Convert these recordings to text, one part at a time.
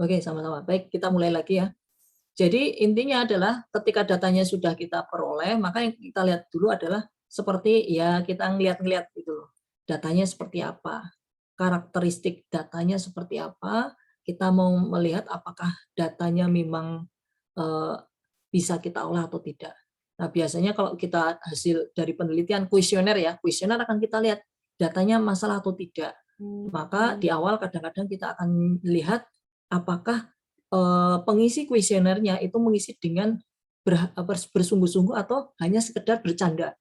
Oke, sama-sama. Baik, kita mulai lagi ya. Jadi intinya adalah ketika datanya sudah kita peroleh, maka yang kita lihat dulu adalah seperti ya kita ngeliat-ngeliat gitu loh. Datanya seperti apa, karakteristik datanya seperti apa, kita mau melihat apakah datanya memang eh, bisa kita olah atau tidak. Nah, biasanya kalau kita hasil dari penelitian kuesioner ya, kuesioner akan kita lihat datanya masalah atau tidak. Maka di awal kadang-kadang kita akan lihat apakah pengisi kuesionernya itu mengisi dengan bersungguh-sungguh atau hanya sekedar bercanda.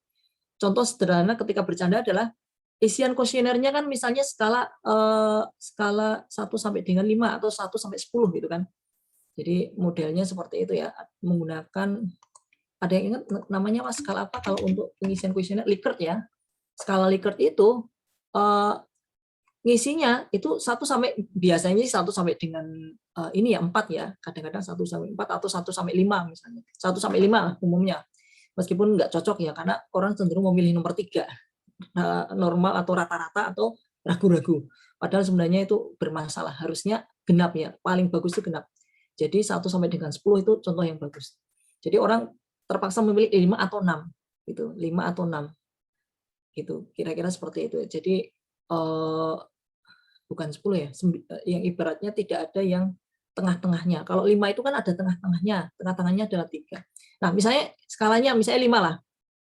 Contoh sederhana ketika bercanda adalah isian kuesionernya kan misalnya skala 1 sampai dengan 5 atau 1 sampai 10 gitu kan. Jadi modelnya seperti itu ya, menggunakan ada yang ingat namanya Mas skala apa kalau untuk pengisian kuesioner? Likert ya. Skala Likert itu eh, ngisinya itu 1 sampai biasanya 1 sampai dengan ini ya 4 ya, kadang-kadang 1 sampai 4 atau 1 sampai 5 misalnya. 1 sampai 5 umumnya. Meskipun nggak cocok ya karena orang cenderung memilih nomor 3. Normal atau rata-rata atau ragu-ragu. Padahal sebenarnya itu bermasalah. Harusnya genap ya. Paling bagus itu genap. Jadi 1 sampai dengan 10 itu contoh yang bagus. Jadi orang terpaksa memilih 5 atau 6 gitu. 5 atau 6 gitu. Kira-kira seperti itu. Jadi bukan 10 ya, yang ibaratnya tidak ada yang tengah-tengahnya. Kalau 5 itu kan ada tengah-tengahnya, tengah-tengahnya adalah 3. Nah, misalnya skalanya misalnya 5 lah,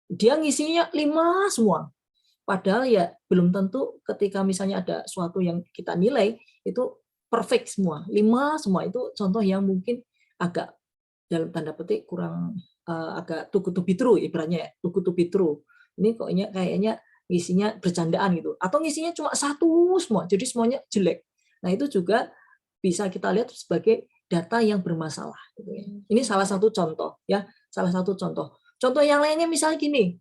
dia ngisinya 5 semua. Padahal ya belum tentu ketika misalnya ada suatu yang kita nilai, itu perfect semua. 5 semua itu contoh yang mungkin agak dalam tanda petik kurang agak too good to be true ibaratnya ya, too good to be true. Ini kayaknya ngisinya bercandaan gitu, atau ngisinya cuma 1 semua, jadi semuanya jelek. Nah itu juga bisa kita lihat sebagai data yang bermasalah. Gitu ya. Ini salah satu contoh ya, salah satu contoh. Contoh yang lainnya misalnya gini,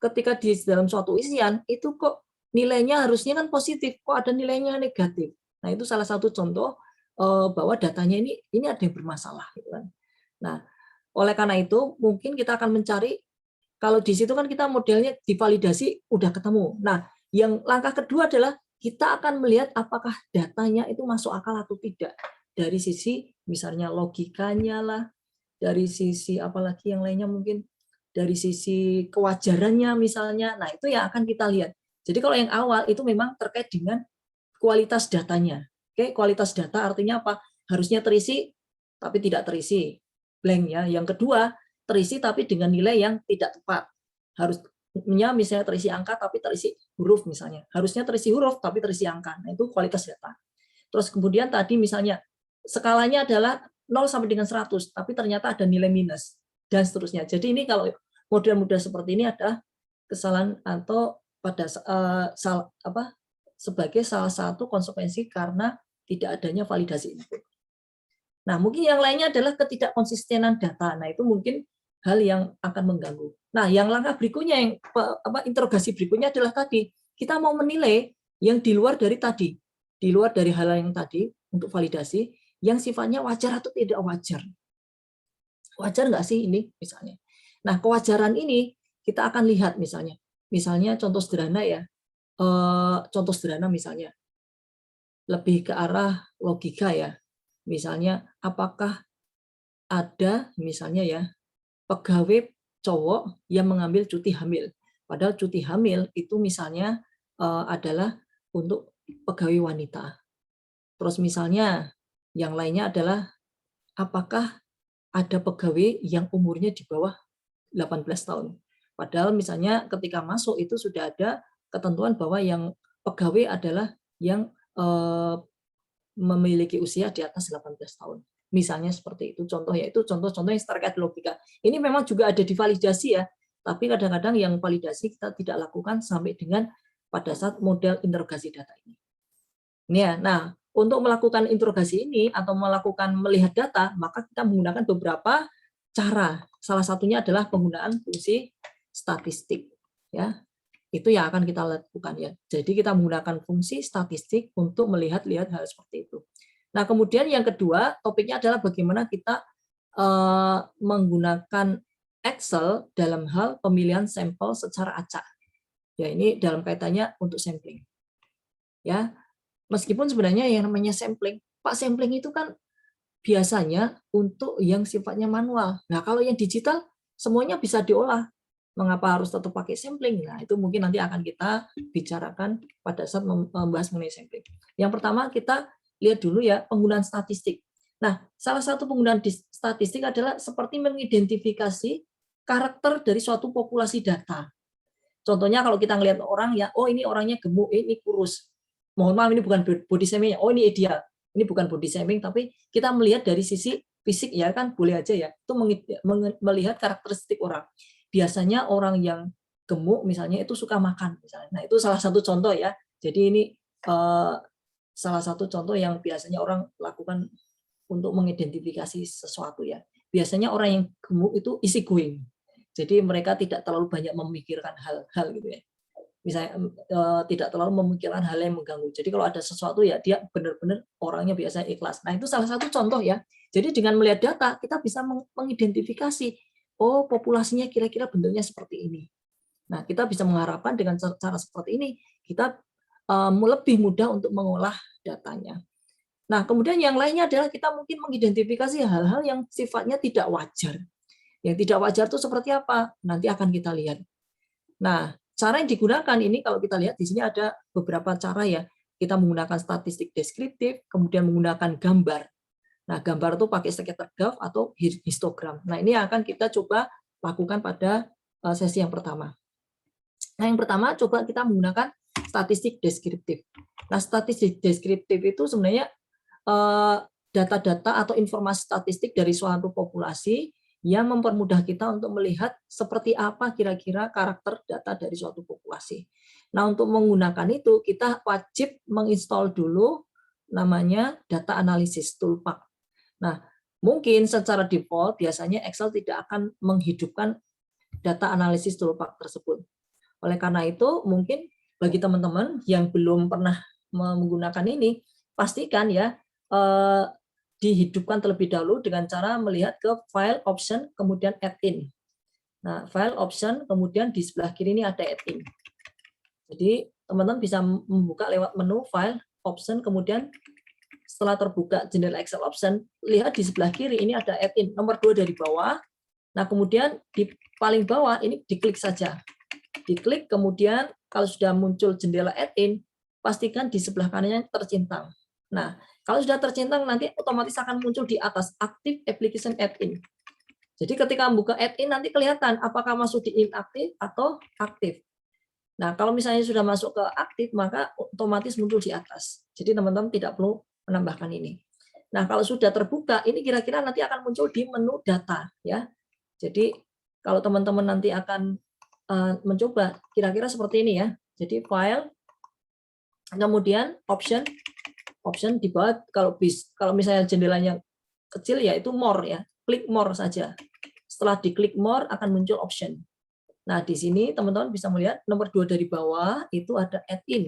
ketika di dalam suatu isian itu kok nilainya harusnya kan positif, kok ada nilainya negatif. Nah itu salah satu contoh bahwa datanya ini ada yang bermasalah. Gitu kan. Nah oleh karena itu mungkin kita akan mencari, kalau di situ kan kita modelnya divalidasi udah ketemu. Nah, yang langkah kedua adalah kita akan melihat apakah datanya itu masuk akal atau tidak. Dari sisi misalnya logikanya lah, dari sisi apalagi yang lainnya mungkin dari sisi kewajarannya misalnya. Nah, itu yang akan kita lihat. Jadi kalau yang awal itu memang terkait dengan kualitas datanya. Oke, kualitas data artinya apa? Harusnya terisi tapi tidak terisi. Blank ya. Yang kedua, terisi tapi dengan nilai yang tidak tepat. Harusnya misalnya terisi angka tapi terisi huruf misalnya. Harusnya terisi huruf tapi terisi angka. Nah, itu kualitas data. Terus kemudian tadi misalnya skalanya adalah 0 sampai dengan 100, tapi ternyata ada nilai minus dan seterusnya. Jadi ini kalau model-model seperti ini ada kesalahan atau pada sebagai salah satu konsekuensi karena tidak adanya validasi input. Nah, mungkin yang lainnya adalah ketidakkonsistenan data. Nah, itu mungkin hal yang akan mengganggu. Nah, yang langkah berikutnya, yang interogasi berikutnya adalah tadi, kita mau menilai yang di luar dari tadi, di luar dari hal yang tadi untuk validasi, yang sifatnya wajar atau tidak wajar. Wajar nggak sih ini misalnya? Nah, kewajaran ini kita akan lihat misalnya contoh sederhana ya, contoh sederhana misalnya lebih ke arah logika ya. Misalnya apakah ada misalnya ya pegawai cowok yang mengambil cuti hamil. Padahal cuti hamil itu misalnya adalah untuk pegawai wanita. Terus misalnya yang lainnya adalah apakah ada pegawai yang umurnya di bawah 18 tahun. Padahal misalnya ketika masuk itu sudah ada ketentuan bahwa yang pegawai adalah yang memiliki usia di atas 18 tahun. Misalnya seperti itu contoh, yaitu contoh-contoh yang terkait logika. Ini memang juga ada di validasi ya, tapi kadang-kadang yang validasi kita tidak lakukan sampai dengan pada saat model interogasi data ini. Ya, nah, untuk melakukan interogasi ini atau melihat data, maka kita menggunakan beberapa cara. Salah satunya adalah penggunaan fungsi statistik. Ya, itu yang akan kita lakukan ya. Jadi kita menggunakan fungsi statistik untuk melihat hal seperti itu. Nah, kemudian yang kedua, topiknya adalah bagaimana kita menggunakan Excel dalam hal pemilihan sampel secara acak. Ya, ini dalam kaitannya untuk sampling. Ya, meskipun sebenarnya yang namanya sampling, Pak sampling itu kan biasanya untuk yang sifatnya manual. Nah, kalau yang digital semuanya bisa diolah. Mengapa harus tetap pakai sampling? Nah, itu mungkin nanti akan kita bicarakan pada saat membahas mengenai sampling. Yang pertama kita lihat dulu ya penggunaan statistik. Nah, salah satu penggunaan statistik adalah seperti mengidentifikasi karakter dari suatu populasi data. Contohnya kalau kita ngelihat orang ya, oh ini orangnya gemuk, ini kurus. Mohon maaf ini bukan body shaming, oh ini ideal. Ini bukan body shaming, tapi kita melihat dari sisi fisik ya kan boleh aja ya. Itu melihat karakteristik orang. Biasanya orang yang gemuk misalnya itu suka makan misalnya. Nah, itu salah satu contoh ya. Jadi ini salah satu contoh yang biasanya orang lakukan untuk mengidentifikasi sesuatu ya. Biasanya orang yang gemuk itu easy going. Jadi mereka tidak terlalu banyak memikirkan hal-hal gitu ya. Misalnya tidak terlalu memikirkan hal yang mengganggu. Jadi kalau ada sesuatu ya dia benar-benar orangnya biasa ikhlas. Nah, itu salah satu contoh ya. Jadi dengan melihat data kita bisa mengidentifikasi oh populasinya kira-kira bentuknya seperti ini. Nah, kita bisa mengharapkan dengan cara seperti ini kita lebih mudah untuk mengolah datanya. Nah, kemudian yang lainnya adalah kita mungkin mengidentifikasi hal-hal yang sifatnya tidak wajar. Yang tidak wajar itu seperti apa? Nanti akan kita lihat. Nah, cara yang digunakan ini kalau kita lihat di sini ada beberapa cara ya. Kita menggunakan statistik deskriptif, kemudian menggunakan gambar. Nah, gambar itu pakai scatter graph atau histogram. Nah, ini akan kita coba lakukan pada sesi yang pertama. Nah, yang pertama coba kita menggunakan statistik deskriptif. Nah, statistik deskriptif itu sebenarnya data-data atau informasi statistik dari suatu populasi yang mempermudah kita untuk melihat seperti apa kira-kira karakter data dari suatu populasi. Nah, untuk menggunakan itu, kita wajib menginstall dulu namanya data analysis toolpath. Nah, mungkin secara default biasanya Excel tidak akan menghidupkan data analysis toolpath tersebut. Oleh karena itu, mungkin bagi teman-teman yang belum pernah menggunakan ini, pastikan ya dihidupkan terlebih dahulu dengan cara melihat ke file option kemudian add-in. Nah, file option kemudian di sebelah kiri ini ada add-in. Jadi teman-teman bisa membuka lewat menu file option kemudian setelah terbuka jendela Excel option, lihat di sebelah kiri ini ada add-in nomor 2 dari bawah. Nah, kemudian di paling bawah ini diklik saja. Diklik kemudian kalau sudah muncul jendela add-in, pastikan di sebelah kanannya tercentang. Nah, kalau sudah tercentang nanti otomatis akan muncul di atas Active Application Add-in. Jadi ketika membuka add-in nanti kelihatan apakah masuk di inaktif atau aktif. Nah, kalau misalnya sudah masuk ke aktif maka otomatis muncul di atas. Jadi teman-teman tidak perlu menambahkan ini. Nah, kalau sudah terbuka ini kira-kira nanti akan muncul di menu data ya. Jadi kalau teman-teman nanti akan mencoba kira-kira seperti ini ya. Jadi file kemudian option di bawah kalau misalnya jendelanya kecil ya itu more ya, klik more saja. Setelah diklik more akan muncul option. Nah, di sini teman-teman bisa melihat nomor 2 dari bawah itu ada add-in.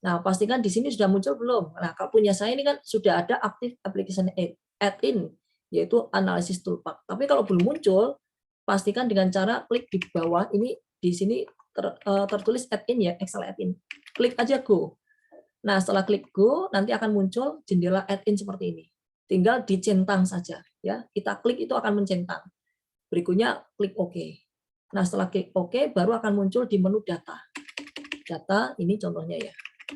Nah, pastikan di sini sudah muncul belum. Nah, kalau punya saya ini kan sudah ada active application add-in yaitu analysis toolpath. Tapi kalau belum muncul, pastikan dengan cara klik di bawah ini di sini tertulis add-in ya, Excel add-in. Klik aja go. Nah, setelah klik go, nanti akan muncul jendela add-in seperti ini. Tinggal dicentang saja. Ya, kita klik itu akan mencentang. Berikutnya klik OK. Nah, setelah klik OK, baru akan muncul di menu data. Data, ini contohnya ya.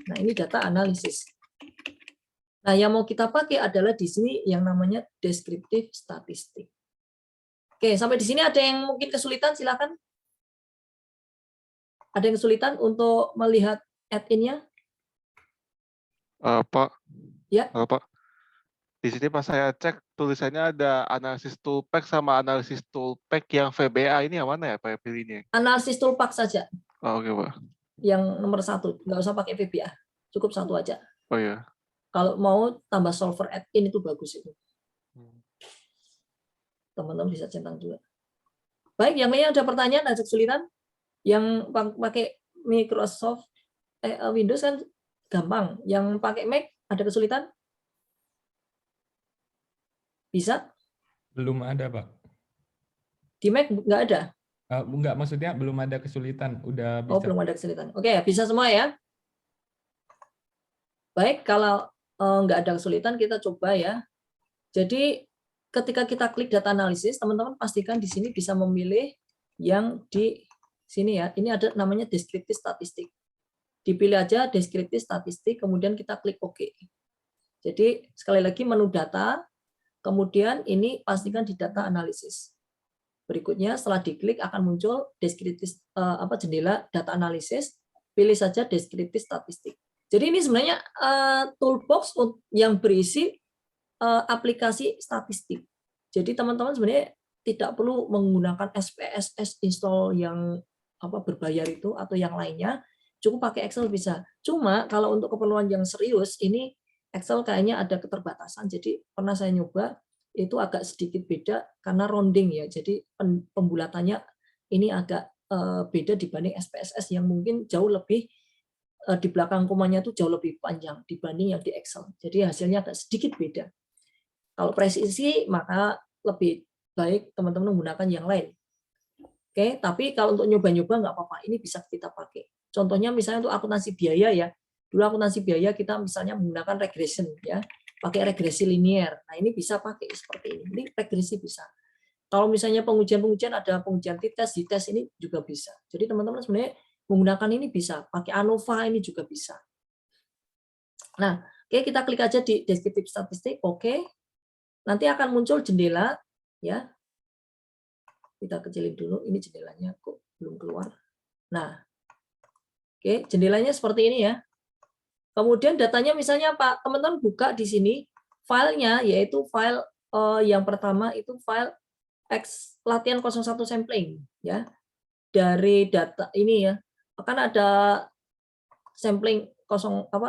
Nah, ini data analisis. Nah, yang mau kita pakai adalah di sini yang namanya deskriptif statistik. Oke, sampai di sini ada yang mungkin kesulitan, silakan. Ada yang kesulitan untuk melihat add-in-nya? Pak, Ya. Pak, di sini pas saya cek tulisannya ada analisis toolpath sama analisis toolpath yang VBA ini yang mana ya Pak pilihnya? Analisis toolpath saja. Oh, oke Pak. Yang nomor 1, nggak usah pakai VBA, cukup 1 aja. Oh ya. Kalau mau tambah solver add-in itu bagus itu. Teman-teman bisa centang juga. Baik, yang lainnya ada pertanyaan, ada kesulitan? Yang pakai Microsoft Windows kan gampang. Yang pakai Mac ada kesulitan? Bisa? Belum ada, Pak. Di Mac nggak ada? Enggak, maksudnya belum ada kesulitan. Udah bisa. Oh, belum ada kesulitan. Oke, bisa semua ya? Baik, kalau nggak ada kesulitan, kita coba ya. Jadi ketika kita klik data analisis, teman-teman pastikan di sini bisa memilih yang di sini ya. Ini ada namanya deskriptif statistik. Dipilih aja deskriptif statistik, kemudian kita klik OK. Jadi sekali lagi menu data, kemudian ini pastikan di data analisis. Berikutnya setelah diklik akan muncul deskriptif jendela data analisis, pilih saja deskriptif statistik. Jadi ini sebenarnya toolbox yang berisi aplikasi statistik. Jadi teman-teman sebenarnya tidak perlu menggunakan SPSS install yang berbayar itu atau yang lainnya, cukup pakai Excel bisa. Cuma kalau untuk keperluan yang serius ini Excel kayaknya ada keterbatasan. Jadi pernah saya nyoba itu agak sedikit beda karena rounding ya. Jadi pembulatannya ini agak beda dibanding SPSS yang mungkin jauh lebih di belakang komanya itu jauh lebih panjang dibanding yang di Excel. Jadi hasilnya agak sedikit beda. Kalau presisi maka lebih baik teman-teman menggunakan yang lain. Oke, tapi kalau untuk nyoba-nyoba nggak apa-apa, ini bisa kita pakai. Contohnya misalnya untuk akuntansi biaya ya. Dulu akuntansi biaya kita misalnya menggunakan regression ya, pakai regresi linear. Nah, ini bisa pakai seperti ini. Ini regresi bisa. Kalau misalnya pengujian-pengujian ada pengujian t-test, di-test ini juga bisa. Jadi teman-teman sebenarnya menggunakan ini bisa, pakai ANOVA ini juga bisa. Nah, oke kita klik aja di deskriptif statistik, oke. Nanti akan muncul jendela ya. Kita kecilin dulu, ini jendelanya kok belum keluar. Nah, oke, jendelanya seperti ini ya. Kemudian datanya misalnya Pak, teman-teman buka di sini filenya yaitu file yang pertama itu file X latihan 01 sampling ya. Dari data ini ya. Kan ada sampling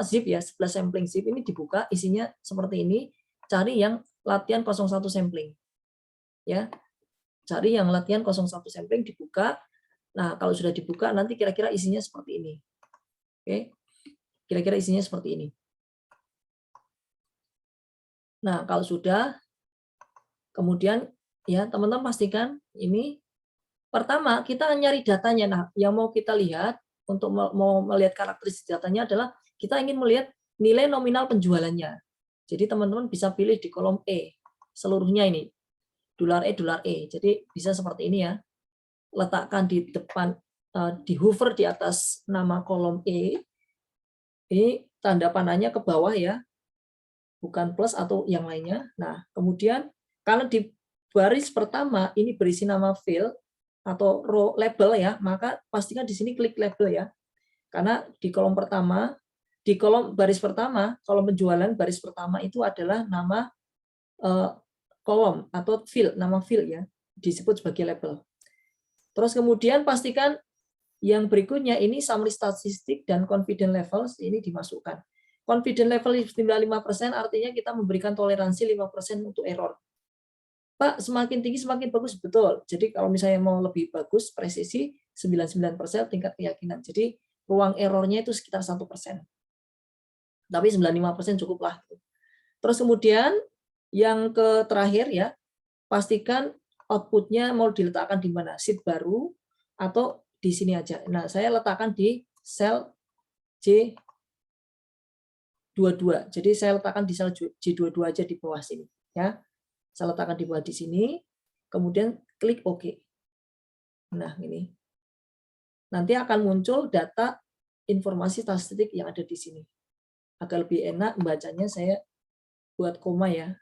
zip ya, 11 sampling zip ini dibuka isinya seperti ini. Cari yang latihan 01 sampling. Ya. Cari yang latihan 01 sampling dibuka. Nah, kalau sudah dibuka nanti kira-kira isinya seperti ini. Oke. Kira-kira isinya seperti ini. Nah, kalau sudah kemudian ya teman-teman pastikan ini pertama kita nyari datanya. Nah, yang mau kita lihat untuk mau melihat karakteristik datanya adalah kita ingin melihat nilai nominal penjualannya. Jadi teman-teman bisa pilih di kolom E seluruhnya ini. $E, $E. Jadi bisa seperti ini ya. Letakkan di depan di hover di atas nama kolom E. Ini tanda panahnya ke bawah ya. Bukan plus atau yang lainnya. Nah, kemudian kalau di baris pertama ini berisi nama field atau row label ya, maka pastikan di sini klik label ya. Karena di kolom pertama, di kolom baris pertama, kolom penjualan baris pertama itu adalah nama kolom atau field, nama field ya, disebut sebagai label. Terus kemudian pastikan yang berikutnya ini summary statistik dan confidence levels ini dimasukkan. Confidence level 95% artinya kita memberikan toleransi 5% untuk error. Pak, semakin tinggi semakin bagus, betul. Jadi kalau misalnya mau lebih bagus, presisi 99% tingkat keyakinan. Jadi ruang errornya itu sekitar 1%. Tapi 95% cukuplah. Terus kemudian yang terakhir ya, pastikan outputnya mau diletakkan di mana, sheet baru atau di sini aja. Nah, saya letakkan di sel J22. Jadi saya letakkan di sel J22 aja di bawah sini ya. Saya letakkan di bawah di sini, kemudian klik OK. Nah, ini. Nanti akan muncul data informasi statistik yang ada di sini. Agak lebih enak membacanya, saya buat koma ya.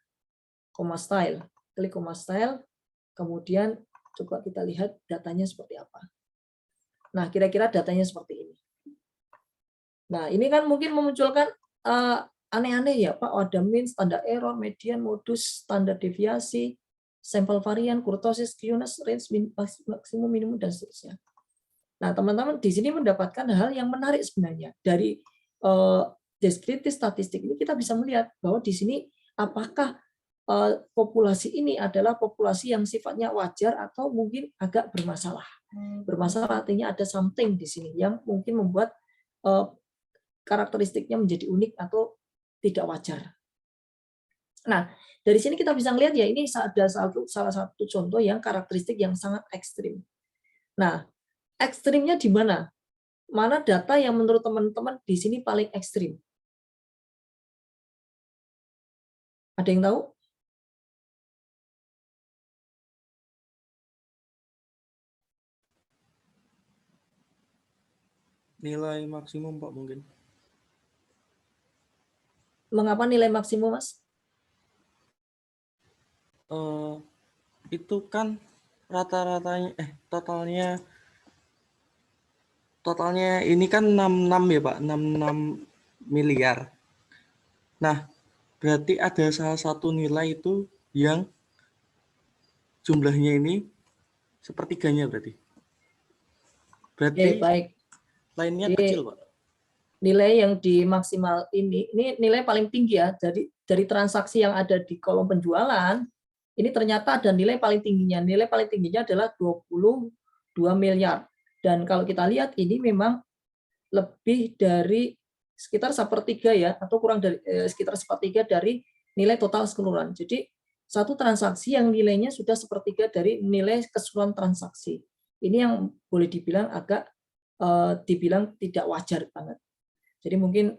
Koma style. Klik koma style, kemudian coba kita lihat datanya seperti apa. Nah, kira-kira datanya seperti ini. Nah, ini kan mungkin memunculkan aneh-aneh ya, Pak. Ada mean, standar error, median, modus, standar deviasi, sampel varian, kurtosis, skewness, range, maksimum, minimum, dan seterusnya. Nah, teman-teman di sini mendapatkan hal yang menarik sebenarnya. Dari deskriptif statistik ini kita bisa melihat bahwa di sini apakah populasi ini adalah populasi yang sifatnya wajar atau mungkin agak bermasalah. Bermasalah artinya ada something di sini yang mungkin membuat karakteristiknya menjadi unik atau tidak wajar. Nah, dari sini kita bisa melihat ya ini ada salah satu contoh yang karakteristik yang sangat ekstrim. Nah, ekstrimnya di mana? Mana data yang menurut teman-teman di sini paling ekstrim? Ada yang tahu? nilai maksimum Pak mungkin. Mengapa nilai maksimum, Mas? Itu kan rata-ratanya totalnya ini kan 66 ya Pak, 66 miliar. Nah, berarti ada salah satu nilai itu yang jumlahnya ini sepertiganya berarti. Oke, Berarti baik. lainnya Jadi, kecil Pak. nilai yang di maksimal ini nilai paling tinggi ya. Jadi dari transaksi yang ada di kolom penjualan, ini ternyata ada nilai paling tingginya. Nilai paling tingginya adalah 22 miliar. Dan kalau kita lihat ini memang lebih dari sekitar sepertiga ya, atau kurang dari sekitar sepertiga dari nilai total keseluruhan. Jadi satu transaksi yang nilainya sudah sepertiga dari nilai keseluruhan transaksi. Ini yang boleh dibilang agak dibilang tidak wajar banget. Jadi mungkin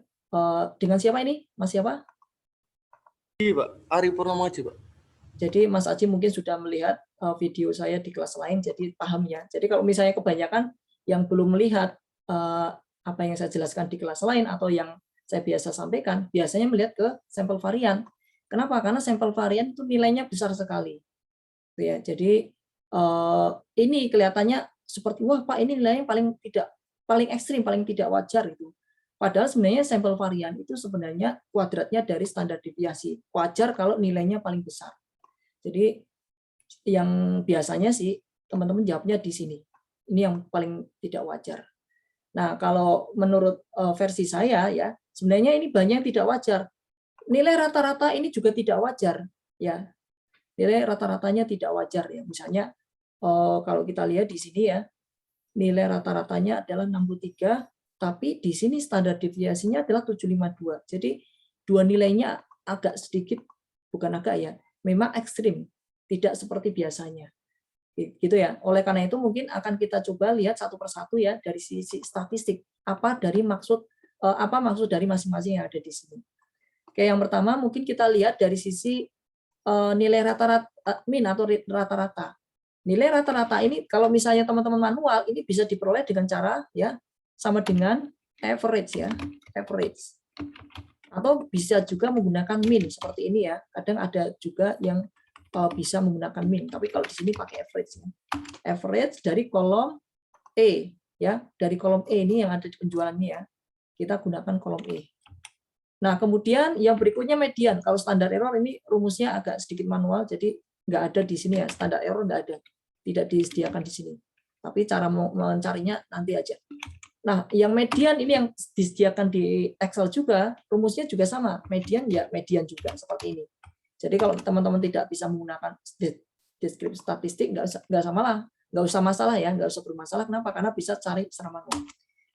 dengan siapa ini? Mas siapa? Iya Pak, Ari Purnomo aja Pak. Jadi Mas Aji mungkin sudah melihat video saya di kelas lain, jadi paham ya. Jadi kalau misalnya kebanyakan yang belum melihat apa yang saya jelaskan di kelas lain atau yang saya biasa sampaikan, biasanya melihat ke sampel varian. Kenapa? Karena sampel varian itu nilainya besar sekali. Ya, jadi ini kelihatannya seperti wah Pak ini nilainya paling ekstrim, paling tidak wajar itu. Padahal sebenarnya sampel varian itu sebenarnya kuadratnya dari standar deviasi. Wajar kalau nilainya paling besar. Jadi yang biasanya sih teman-teman jawabnya di sini. Ini yang paling tidak wajar. Nah, kalau menurut versi saya ya, sebenarnya ini banyak yang tidak wajar. Nilai rata-rata ini juga tidak wajar ya. Nilai rata-ratanya tidak wajar ya. Misalnya kalau kita lihat di sini ya, nilai rata-ratanya adalah 63, tapi di sini standar deviasinya adalah 752. Jadi dua nilainya agak sedikit, bukan agak ya, memang ekstrim, tidak seperti biasanya. Gitu ya. Oleh karena itu mungkin akan kita coba lihat satu persatu ya dari sisi statistik apa maksud dari masing-masing yang ada di sini. Oke, yang pertama mungkin kita lihat dari sisi nilai rata-rata min atau rata-rata. Nilai rata-rata ini kalau misalnya teman-teman manual ini bisa diperoleh dengan cara ya sama dengan average ya, average. Atau bisa juga menggunakan min seperti ini ya. Kadang ada juga yang bisa menggunakan min, tapi kalau di sini pakai average ya. Average dari kolom E ya, dari kolom E ini yang ada di penjualannya ya. Kita gunakan kolom E. Nah, kemudian yang berikutnya median. Kalau standar error ini rumusnya agak sedikit manual, jadi nggak ada di sini ya. Standar error nggak ada, tidak disediakan di sini. Tapi cara mencarinya nanti aja. Nah, yang median ini yang disediakan di Excel juga, rumusnya juga sama. Median ya median juga seperti ini. Jadi kalau teman-teman tidak bisa menggunakan deskripsi statistik, nggak usah masalah ya, nggak usah bermasalah. Kenapa? Karena bisa cari secara manual.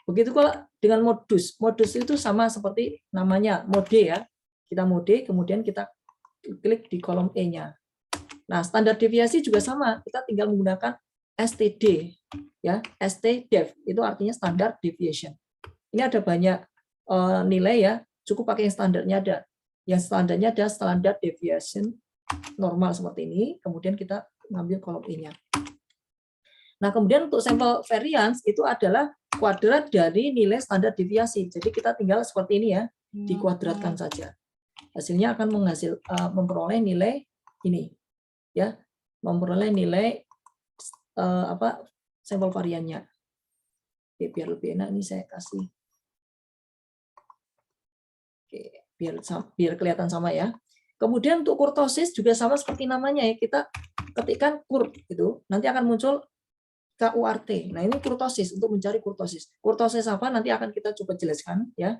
Begitu kalau dengan modus. Modus itu sama seperti namanya mode ya. Kita mode, kemudian kita klik di kolom E-nya. Nah, standar deviasi juga sama. Kita tinggal menggunakan STD ya, STDEV itu artinya standard deviation. Ini ada banyak nilai ya, cukup pakai yang standarnya ada. Yang standarnya ada standard deviation normal seperti ini, kemudian kita ngambil kolom E-nya. Nah, kemudian untuk sampel variance itu adalah kuadrat dari nilai standar deviasi. Jadi kita tinggal seperti ini ya, dikuadratkan saja. Hasilnya akan memperoleh nilai ini ya, memperoleh nilai sampel variannya. Oke, biar lebih enak ini saya kasih. Oke, biar kelihatan sama ya. Kemudian untuk kurtosis juga sama seperti namanya ya, kita ketikkan kur gitu, nanti akan muncul KURT. Nah, ini kurtosis untuk mencari kurtosis. Kurtosis apa nanti akan kita coba jelaskan ya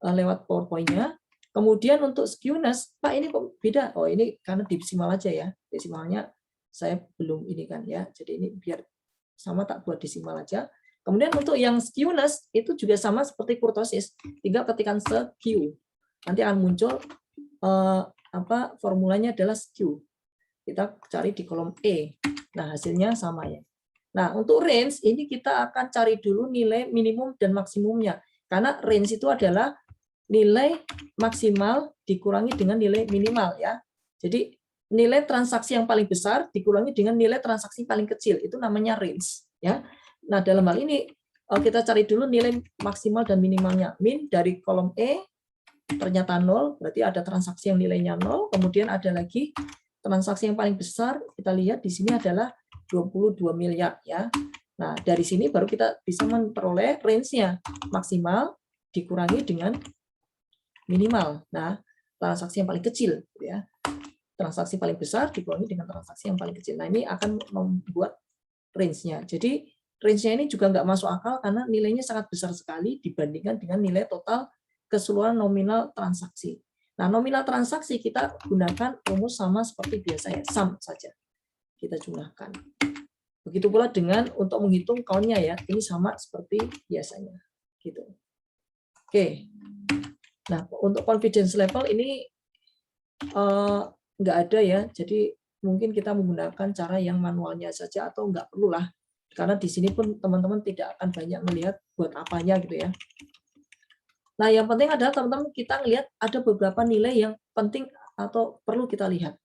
lewat PowerPoint-nya. Kemudian untuk skewness, Pak ini kok beda? Oh, ini karena desimal aja ya. Desimalnya saya belum ini kan ya. Jadi ini biar sama tak buat desimal aja. Kemudian untuk yang skewness itu juga sama seperti kurtosis. Tinggal ketikkan skew. Nanti akan muncul formulanya adalah skew. Kita cari di kolom E. Nah, hasilnya sama ya. Nah, untuk range ini kita akan cari dulu nilai minimum dan maksimumnya. Karena range itu adalah nilai maksimal dikurangi dengan nilai minimal ya. Jadi nilai transaksi yang paling besar dikurangi dengan nilai transaksi paling kecil, itu namanya range ya. Nah, dalam hal ini kita cari dulu nilai maksimal dan minimalnya. Min dari kolom E ternyata 0, berarti ada transaksi yang nilainya 0. Kemudian ada lagi transaksi yang paling besar, kita lihat di sini adalah 22 miliar ya. Nah, dari sini baru kita bisa memperoleh range-nya maksimal dikurangi dengan minimal. Nah, transaksi yang paling kecil ya. Transaksi paling besar dikurangi dengan transaksi yang paling kecil. Nah, ini akan membuat range-nya. Jadi, range-nya ini juga nggak masuk akal karena nilainya sangat besar sekali dibandingkan dengan nilai total keseluruhan nominal transaksi. Nah, nominal transaksi kita gunakan rumus sama seperti biasa ya, sum saja. Kita jumlahkan. Begitu pula dengan untuk menghitung count-nya ya, ini sama seperti biasanya. Gitu. Oke. Nah, untuk confidence level ini nggak ada ya, jadi mungkin kita menggunakan cara yang manualnya saja atau nggak perlu lah, karena di sini pun teman-teman tidak akan banyak melihat buat apanya gitu ya. Nah, yang penting adalah teman-teman kita lihat ada beberapa nilai yang penting atau perlu kita lihat.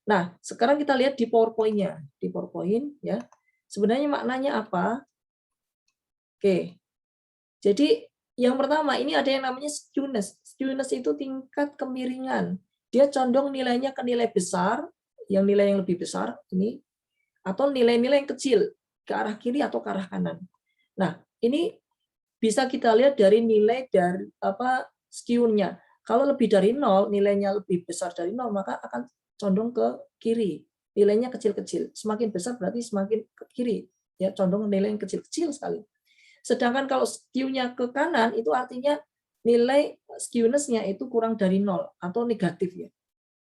Nah, sekarang kita lihat di PowerPoint-nya, di PowerPoint ya, sebenarnya maknanya apa? Oke, jadi yang pertama ini ada yang namanya skewness. Skewness itu tingkat kemiringan. Dia condong nilainya ke nilai besar, yang nilai yang lebih besar ini, atau nilai-nilai yang kecil ke arah kiri atau ke arah kanan. Nah, ini bisa kita lihat dari nilai dari skew-nya. Kalau lebih dari 0, nilainya lebih besar dari 0, maka akan condong ke kiri. Nilainya kecil-kecil. Semakin besar berarti semakin ke kiri. Ya, condong nilai yang kecil-kecil sekali. Sedangkan kalau skew-nya ke kanan, itu artinya nilai skewness-nya itu kurang dari 0 atau negatif ya.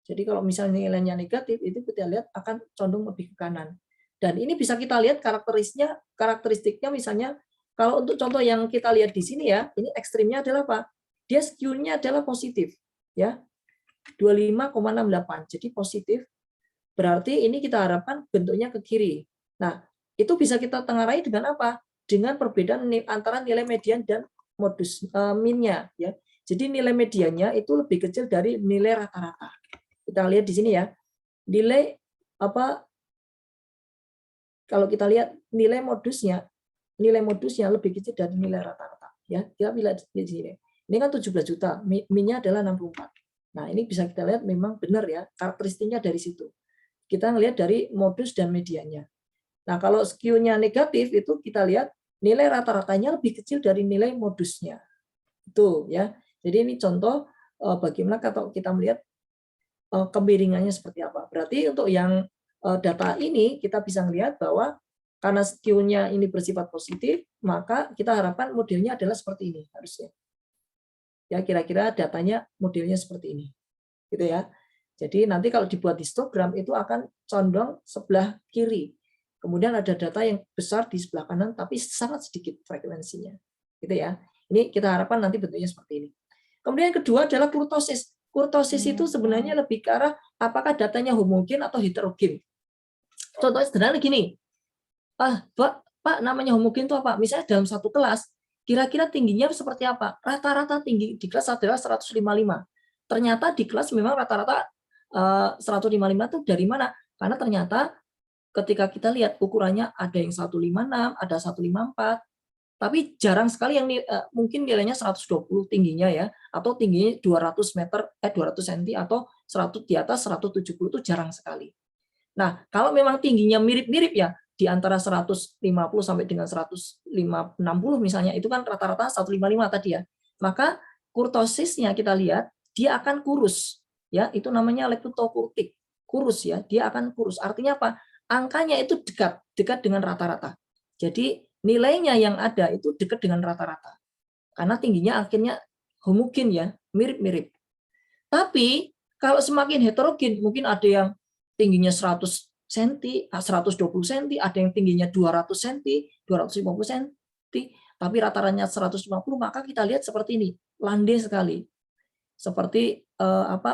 Jadi kalau misalnya nilainya negatif, itu kita lihat akan condong lebih ke kanan. Dan ini bisa kita lihat karakteristiknya misalnya, kalau untuk contoh yang kita lihat di sini ya, ini ekstrimnya adalah apa? Dia skew-nya adalah positif. Ya, 25,68. Jadi positif, berarti ini kita harapkan bentuknya ke kiri. Nah, itu bisa kita tengarai dengan apa? Dengan perbedaan antara nilai median dan modus min-nya ya. Jadi nilai mediannya itu lebih kecil dari nilai rata-rata. Kita lihat di sini ya. Nilai kalau kita lihat nilai modusnya lebih kecil dari nilai rata-rata ya. Kita lihat di sini. Ini kan 17 juta, min-nya adalah 64. Nah, ini bisa kita lihat memang benar ya, karakteristiknya dari situ. Kita ngelihat dari modus dan mediannya. Nah, kalau skew-nya negatif itu kita lihat nilai rata-ratanya lebih kecil dari nilai modusnya. Itu ya. Jadi ini contoh bagaimana kalau kita melihat kemiringannya seperti apa. Berarti untuk yang data ini kita bisa melihat bahwa karena skew-nya ini bersifat positif, maka kita harapkan modelnya adalah seperti ini harusnya. Ya, kira-kira datanya modelnya seperti ini. Gitu ya. Jadi nanti kalau dibuat histogram itu akan condong sebelah kiri. Kemudian ada data yang besar di sebelah kanan, tapi sangat sedikit frekuensinya, gitu ya. Ini kita harapkan nanti bentuknya seperti ini. Kemudian yang kedua adalah kurtosis. Kurtosis itu sebenarnya lebih ke arah apakah datanya homogen atau heterogen. Contohnya sederhana gini, Pak, namanya homogen itu apa? Misalnya dalam satu kelas, kira-kira tingginya seperti apa? Rata-rata tinggi di kelas adalah 155. Ternyata di kelas memang rata-rata 155 itu dari mana? Karena ternyata ketika kita lihat ukurannya ada yang 156, ada 154, tapi jarang sekali yang mungkin nilainya 120 tingginya ya, atau tingginya 200 cm atau 100 di atas 170 itu jarang sekali. Nah, kalau memang tingginya mirip-mirip ya, di antara 150 sampai dengan 160 misalnya, itu kan rata-rata 155 tadi ya, maka kurtosisnya kita lihat, dia akan kurus. Ya, itu namanya leptokurtik. Kurus ya, dia akan kurus. Artinya apa? Angkanya itu dekat dengan rata-rata. Jadi nilainya yang ada itu dekat dengan rata-rata. Karena tingginya akhirnya homogen ya, mirip-mirip. Tapi kalau semakin heterogen, mungkin ada yang tingginya 100 cm, 120 cm, ada yang tingginya 200 cm, 250 cm, tapi rata-ratanya 150, maka kita lihat seperti ini, landai sekali. Seperti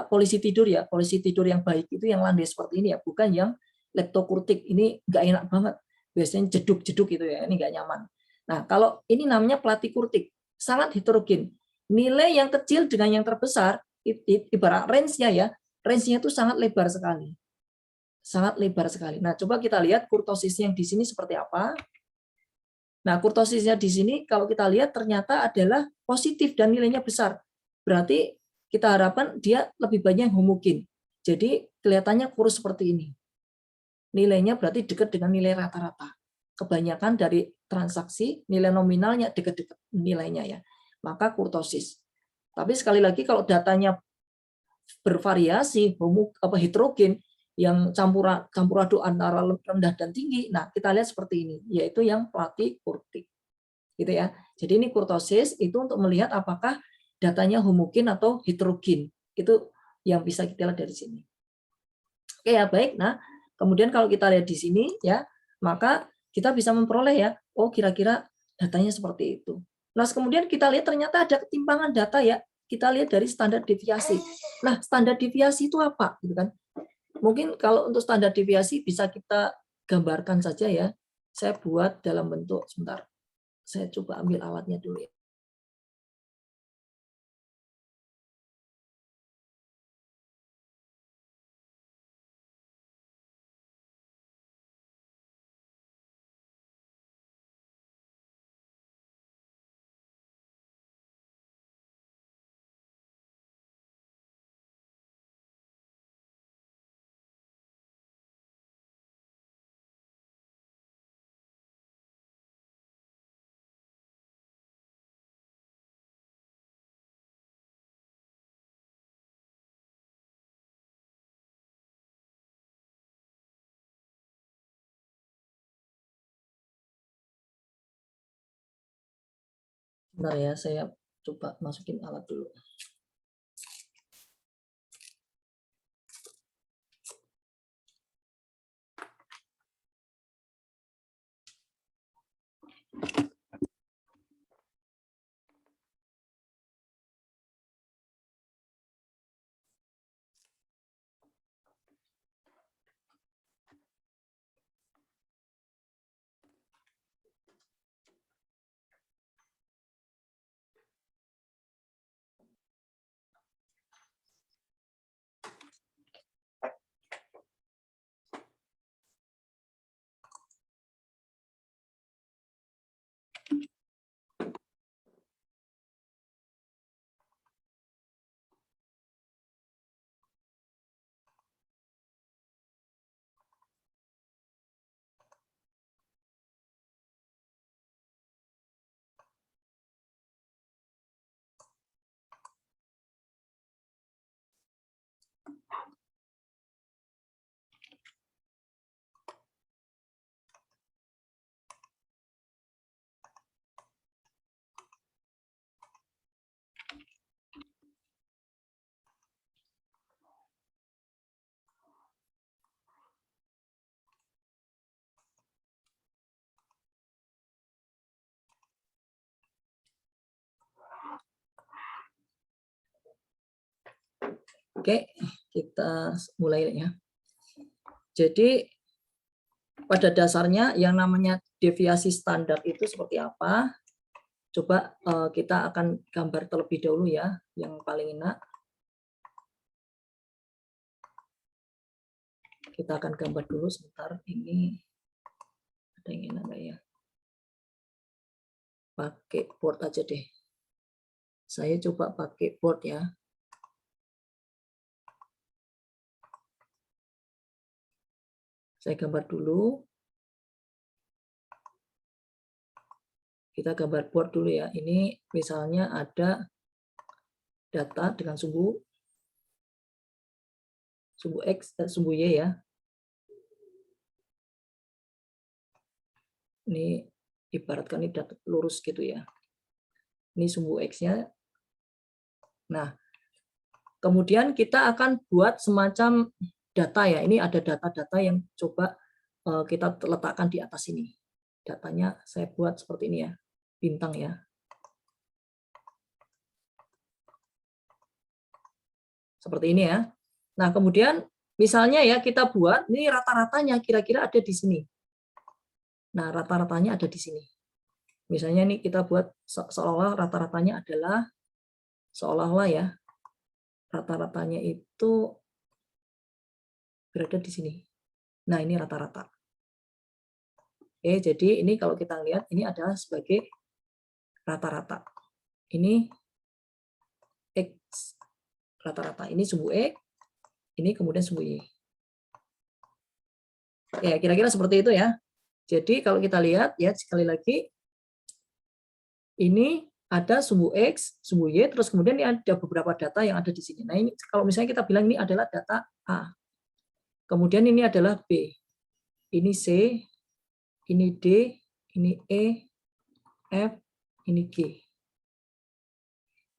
polisi tidur ya, polisi tidur yang baik itu yang landai seperti ini ya, bukan yang leptokurtik. Ini nggak enak banget, biasanya jeduk-jeduk gitu ya, ini nggak nyaman. Nah, kalau ini namanya platikurtik, sangat heterogen. Nilai yang kecil dengan yang terbesar, ibarat range-nya ya, range-nya itu sangat lebar sekali. Sangat lebar sekali. Nah, coba kita lihat kurtosis yang di sini seperti apa. Nah, kurtosisnya di sini kalau kita lihat ternyata adalah positif dan nilainya besar. Berarti kita harapkan dia lebih banyak yang homogen. Jadi kelihatannya kurus seperti ini. Nilainya berarti dekat dengan nilai rata-rata. Kebanyakan dari transaksi nilai nominalnya dekat-dekat nilainya ya. Maka kurtosis. Tapi sekali lagi kalau datanya bervariasi, heterogen, yang campur aduk antara rendah dan tinggi. Nah, kita lihat seperti ini, yaitu yang platykurtic. Gitu ya. Jadi ini kurtosis itu untuk melihat apakah datanya homogen atau heterogen. Itu yang bisa kita lihat dari sini. Oke ya, baik. Nah, kemudian kalau kita lihat di sini ya, maka kita bisa memperoleh ya, oh kira-kira datanya seperti itu. Nah, kemudian kita lihat ternyata ada ketimpangan data ya. Kita lihat dari standar deviasi. Nah, standar deviasi itu apa? Gitu kan? Mungkin kalau untuk standar deviasi bisa kita gambarkan saja ya. Saya buat dalam bentuk, sebentar. Saya coba ambil alatnya dulu ya. Sebentar ya, saya coba masukin alat dulu. Oke, kita mulai ya. Jadi pada dasarnya yang namanya deviasi standar itu seperti apa? Coba kita akan gambar terlebih dahulu ya, yang paling enak. Kita akan gambar dulu sebentar. Ini ada yang enak nggak ya? Pakai board aja deh. Saya coba pakai board ya. Saya gambar dulu. Kita gambar board dulu ya. Ini misalnya ada data dengan sumbu X dan sumbu Y ya. Ini ibaratkan ini data lurus gitu ya. Ini sumbu X-nya. Nah, kemudian kita akan buat semacam data ya. Ini ada data-data yang coba kita letakkan di atas ini. Datanya saya buat seperti ini ya. Bintang ya. Seperti ini ya. Nah, kemudian misalnya ya kita buat, ini rata-ratanya kira-kira ada di sini. Nah, rata-ratanya ada di sini. Misalnya nih kita buat seolah-olah rata-ratanya adalah, seolah-olah ya, rata-ratanya itu berada di sini. Nah, ini rata-rata. Oke, jadi ini kalau kita lihat ini adalah sebagai rata-rata. Ini X rata-rata. Ini sumbu X, ini kemudian sumbu Y. Ya, kira-kira seperti itu ya. Jadi kalau kita lihat ya sekali lagi ini ada sumbu X, sumbu Y, terus kemudian ini ada beberapa data yang ada di sini. Nah, ini kalau misalnya kita bilang ini adalah data A. Kemudian ini adalah B. Ini C, ini D, ini E, F, ini G.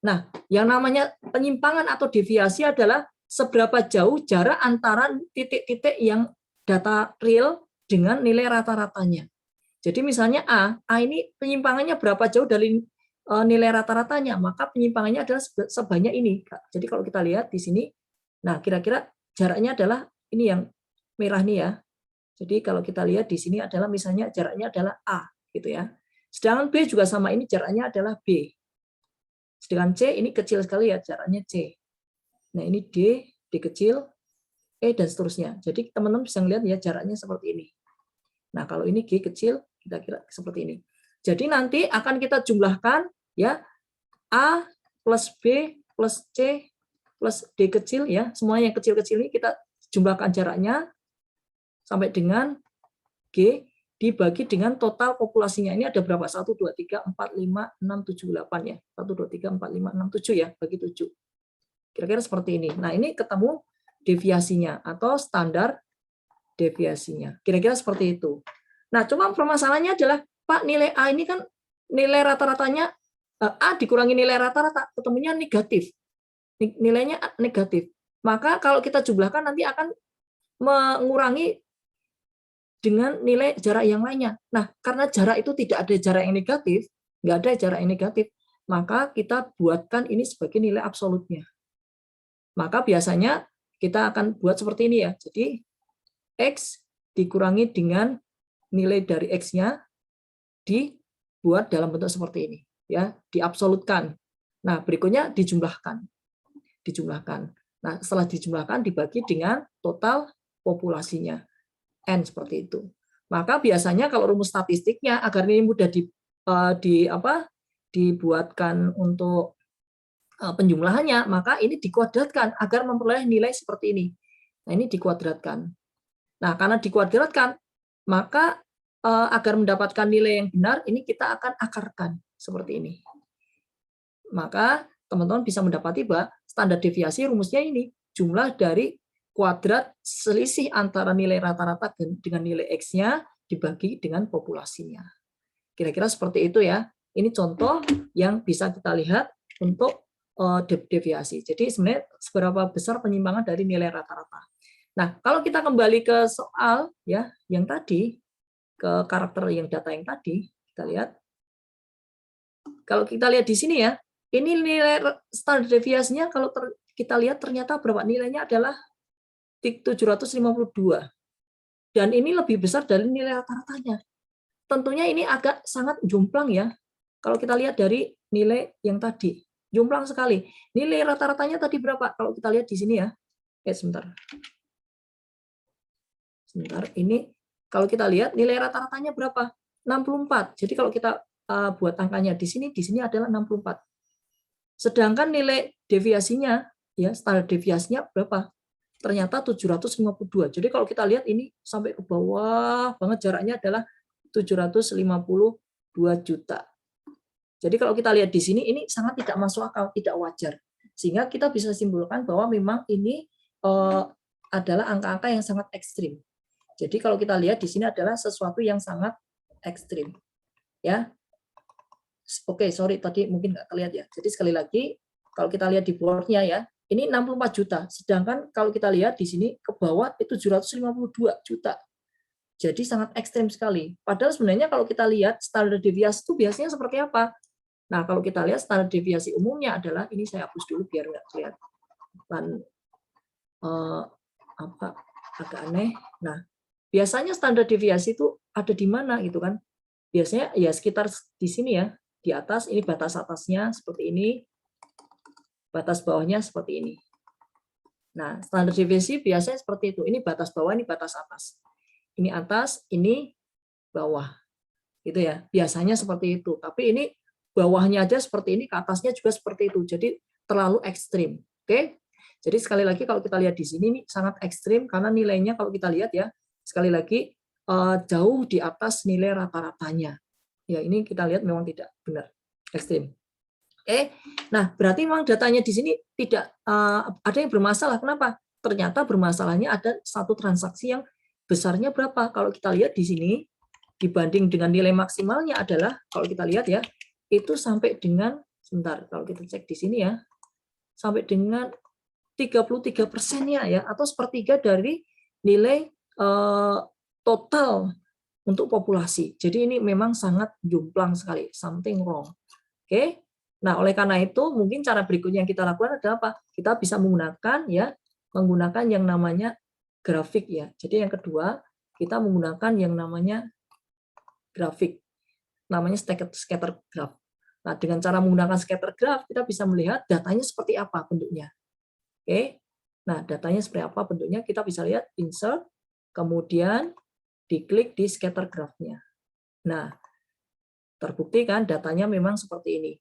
Nah, yang namanya penyimpangan atau deviasi adalah seberapa jauh jarak antara titik-titik yang data real dengan nilai rata-ratanya. Jadi misalnya A ini penyimpangannya berapa jauh dari nilai rata-ratanya, maka penyimpangannya adalah sebanyak ini. Jadi kalau kita lihat di sini, nah kira-kira jaraknya adalah ini yang merah nih ya. Jadi kalau kita lihat di sini adalah misalnya jaraknya adalah A gitu ya. Sedangkan B juga sama, ini jaraknya adalah B. Sedangkan C ini kecil sekali ya, jaraknya C. Nah ini D kecil, E dan seterusnya. Jadi teman-teman bisa lihat ya jaraknya seperti ini. Nah kalau ini G kecil, kita kira seperti ini. Jadi nanti akan kita jumlahkan ya A plus B plus C plus D kecil ya, semuanya yang kecil-kecil ini kita jumlahkan jaraknya sampai dengan G dibagi dengan total populasinya. Ini ada berapa? 1, 2, 3, 4, 5, 6, 7, 8 ya. 1, 2, 3, 4, 5, 6, 7 ya, bagi 7. Kira-kira seperti ini. Nah ini ketemu deviasinya atau standar deviasinya. Kira-kira seperti itu. Nah cuma permasalahannya adalah, Pak nilai A ini kan nilai rata-ratanya, A dikurangi nilai rata-rata, ketemunya negatif. Nilainya negatif. Maka kalau kita jumlahkan nanti akan mengurangi dengan nilai jarak yang lainnya. Nah, karena jarak itu tidak ada jarak yang negatif, nggak ada jarak yang negatif, maka kita buatkan ini sebagai nilai absolutnya. Maka biasanya kita akan buat seperti ini ya. Jadi, X dikurangi dengan nilai dari X-nya dibuat dalam bentuk seperti ini. Ya, diabsolutkan. Nah, berikutnya dijumlahkan. Nah, setelah dijumlahkan dibagi dengan total populasinya. N seperti itu. Maka biasanya kalau rumus statistiknya agar ini mudah dibuatkan untuk penjumlahannya, maka ini dikuadratkan agar memperoleh nilai seperti ini. Nah, ini dikuadratkan. Nah, karena dikuadratkan, maka agar mendapatkan nilai yang benar, ini kita akan akarkan seperti ini. Maka teman-teman bisa mendapati bahwa standar deviasi rumusnya ini jumlah dari kuadrat selisih antara nilai rata-rata dengan nilai X-nya dibagi dengan populasinya. Kira-kira seperti itu ya. Ini contoh yang bisa kita lihat untuk deviasi. Jadi sebenarnya seberapa besar penyimpangan dari nilai rata-rata. Nah, kalau kita kembali ke soal ya yang tadi, ke karakter yang data yang tadi, kita lihat. Kalau kita lihat di sini ya, ini nilai standar deviasinya kalau kita lihat ternyata berapa nilainya adalah 752. Dan ini lebih besar dari nilai rata-ratanya. Tentunya ini agak sangat jomplang ya. Kalau kita lihat dari nilai yang tadi, jomplang sekali. Nilai rata-ratanya tadi berapa? Kalau kita lihat di sini ya. Sebentar. Ini kalau kita lihat nilai rata-ratanya berapa? 64. Jadi kalau kita buat angkanya di sini adalah 64. Sedangkan nilai deviasinya ya, standar deviasinya berapa? Ternyata 752. Jadi kalau kita lihat ini sampai ke bawah banget, jaraknya adalah 752 juta. Jadi kalau kita lihat di sini ini sangat tidak masuk akal, tidak wajar. Sehingga kita bisa simpulkan bahwa memang ini adalah angka-angka yang sangat ekstrim. Jadi kalau kita lihat di sini adalah sesuatu yang sangat ekstrim. Ya. Oke, sorry tadi mungkin nggak terlihat ya. Jadi sekali lagi kalau kita lihat di board-nya ya, ini 64 juta. Sedangkan kalau kita lihat di sini ke bawah itu 752 juta. Jadi sangat ekstrem sekali. Padahal sebenarnya kalau kita lihat standar deviasi itu biasanya seperti apa? Nah, kalau kita lihat standar deviasi umumnya adalah, ini saya hapus dulu biar nggak kelihatan agak aneh. Nah, biasanya standar deviasi itu ada di mana gitu kan? Biasanya ya sekitar di sini ya, di atas, ini batas atasnya seperti ini, batas bawahnya seperti ini. Nah, standar deviasi biasanya seperti itu. Ini batas bawah, ini batas atas. Ini atas, ini bawah. gitu ya. Biasanya seperti itu. Tapi ini bawahnya aja seperti ini, ke atasnya juga seperti itu. Jadi terlalu ekstrim. Oke. Jadi sekali lagi kalau kita lihat di sini ini sangat ekstrim karena nilainya kalau kita lihat ya, sekali lagi jauh di atas nilai rata-ratanya. Ya, ini kita lihat memang tidak benar, ekstrim. Oke. Nah, berarti memang datanya di sini tidak ada yang bermasalah. Kenapa? Ternyata bermasalahnya ada satu transaksi yang besarnya berapa? Kalau kita lihat di sini dibanding dengan nilai maksimalnya adalah kalau kita lihat ya, itu sampai dengan sebentar, kalau kita cek di sini ya, sampai dengan 33%-nya ya, atau sepertiga dari nilai total untuk populasi. Jadi ini memang sangat jomplang sekali, something wrong. Oke. Nah, oleh karena itu mungkin cara berikutnya yang kita lakukan adalah apa? Kita bisa menggunakan yang namanya grafik ya. Jadi yang kedua, kita menggunakan yang namanya grafik. Namanya scatter graph. Nah, dengan cara menggunakan scatter graph kita bisa melihat datanya seperti apa bentuknya. Oke. Nah, datanya seperti apa bentuknya? Kita bisa lihat insert, kemudian diklik di scatter graph-nya. Nah, terbukti kan datanya memang seperti ini.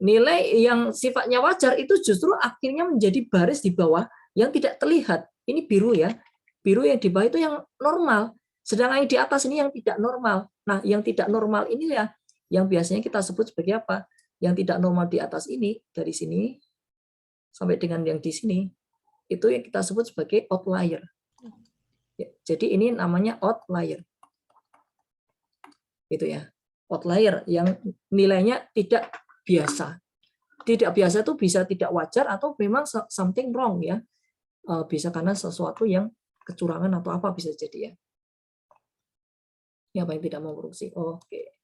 Nilai yang sifatnya wajar itu justru akhirnya menjadi baris di bawah yang tidak terlihat. Ini biru ya. Biru yang di bawah itu yang normal. Sedangkan yang di atas ini yang tidak normal. Nah, yang tidak normal ini ya yang biasanya kita sebut sebagai apa? Yang tidak normal di atas ini, dari sini sampai dengan yang di sini, itu yang kita sebut sebagai outlier. Ya, jadi ini namanya outlier. Gitu ya. Outlier yang nilainya tidak biasa. Tidak biasa itu bisa tidak wajar atau memang something wrong ya. Bisa karena sesuatu yang kecurangan atau apa bisa jadi ya. Yang tidak mau korupsi. Oke.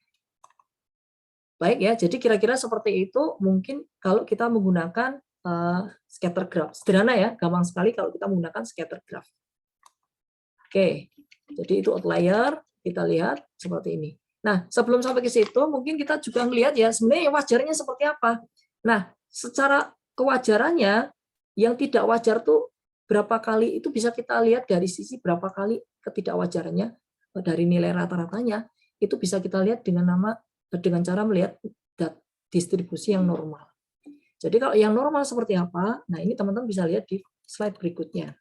Baik ya, jadi kira-kira seperti itu mungkin kalau kita menggunakan scatter graph. Sederhana ya, gampang sekali kalau kita menggunakan scatter graph. Oke, jadi itu outlier, kita lihat seperti ini. Nah, sebelum sampai ke situ, mungkin kita juga melihat ya, sebenarnya wajarnya seperti apa. Nah, secara kewajarannya, yang tidak wajar tuh berapa kali, itu bisa kita lihat dari sisi berapa kali ketidakwajarannya, dari nilai rata-ratanya, itu bisa kita lihat dengan cara melihat distribusi yang normal. Jadi kalau yang normal seperti apa, nah ini teman-teman bisa lihat di slide berikutnya.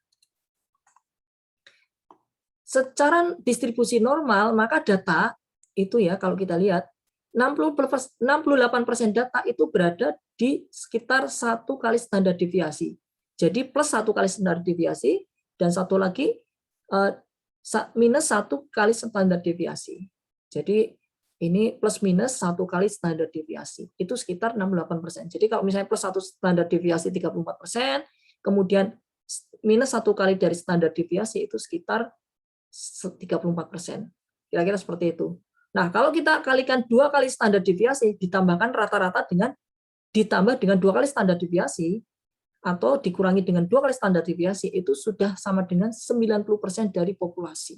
Secara distribusi normal, maka data itu ya kalau kita lihat 68% data itu berada di sekitar 1 kali standar deviasi. Jadi plus 1 kali standar deviasi dan satu lagi minus 1 kali standar deviasi. Jadi ini plus minus 1 kali standar deviasi. Itu sekitar 68%. Jadi kalau misalnya plus 1 standar deviasi 34%, kemudian minus 1 kali dari standar deviasi itu sekitar 34%. Kira-kira seperti itu. Nah, kalau kita kalikan 2 kali standar deviasi, ditambahkan rata-rata ditambah dengan 2 kali standar deviasi, atau dikurangi dengan 2 kali standar deviasi, itu sudah sama dengan 90% dari populasi.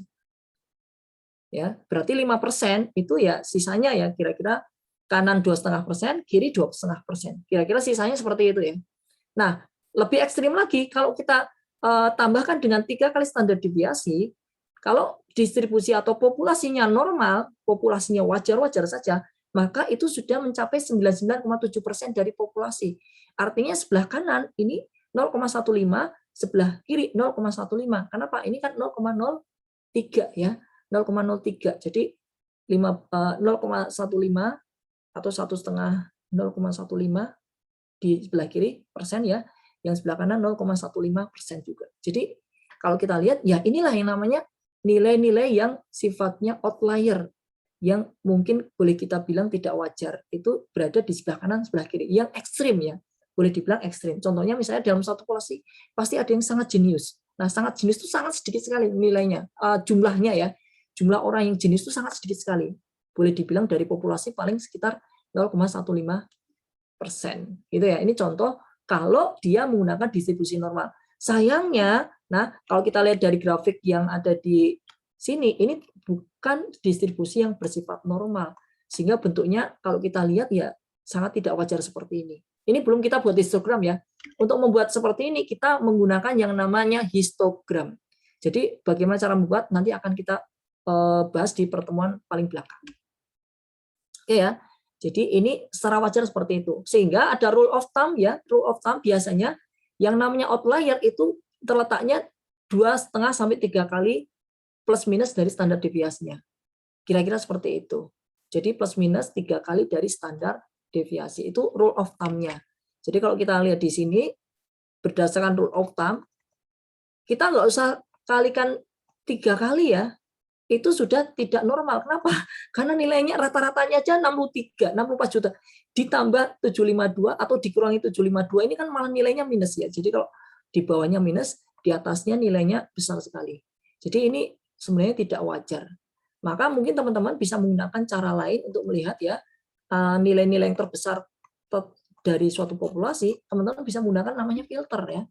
Ya, berarti 5% itu ya sisanya ya kira-kira kanan 2,5%, kiri 2,5%. Kira-kira sisanya seperti itu ya. Nah, lebih ekstrim lagi kalau kita tambahkan dengan 3 kali standar deviasi, kalau distribusi atau populasinya normal, populasinya wajar-wajar saja, maka itu sudah mencapai 99,7% dari populasi. Artinya sebelah kanan ini 0,15, sebelah kiri 0,15. Kenapa? Ini kan 0,03 ya. 0,03. Jadi 0,15 atau 1,5 0,15 di sebelah kiri persen ya, yang sebelah kanan 0,15% juga. Jadi kalau kita lihat ya inilah yang namanya nilai-nilai yang sifatnya outlier, yang mungkin boleh kita bilang tidak wajar, itu berada di sebelah kanan, sebelah kiri, yang ekstrim ya, boleh dibilang ekstrim. Contohnya misalnya dalam satu populasi pasti ada yang sangat jenius. Nah, sangat jenius itu sangat sedikit sekali nilainya, jumlahnya ya, jumlah orang yang jenius itu sangat sedikit sekali. Boleh dibilang dari populasi paling sekitar 0,15%. Gitu ya. Ini contoh kalau dia menggunakan distribusi normal. Sayangnya, nah kalau kita lihat dari grafik yang ada di sini, ini bukan distribusi yang bersifat normal. Sehingga bentuknya kalau kita lihat ya sangat tidak wajar seperti ini. Ini belum kita buat histogram ya. Untuk membuat seperti ini kita menggunakan yang namanya histogram. Jadi bagaimana cara membuat nanti akan kita bahas di pertemuan paling belakang. Oke ya. Jadi ini secara wajar seperti itu. Sehingga ada rule of thumb ya. Rule of thumb biasanya yang namanya outlier itu terletaknya 2,5 sampai 3 kali plus minus dari standar deviasinya. Kira-kira seperti itu. Jadi plus minus 3 kali dari standar deviasi. Itu rule of thumb-nya. Jadi kalau kita lihat di sini, berdasarkan rule of thumb, kita nggak usah kalikan 3 kali ya. Itu sudah tidak normal. Kenapa? Karena nilainya rata-ratanya aja 64 juta. Ditambah 752 atau dikurangi 752, ini kan malah nilainya minus ya. Jadi kalau di bawahnya minus, di atasnya nilainya besar sekali. Jadi ini sebenarnya tidak wajar. Maka mungkin teman-teman bisa menggunakan cara lain untuk melihat ya nilai-nilai yang terbesar dari suatu populasi. Teman-teman bisa menggunakan namanya filter ya.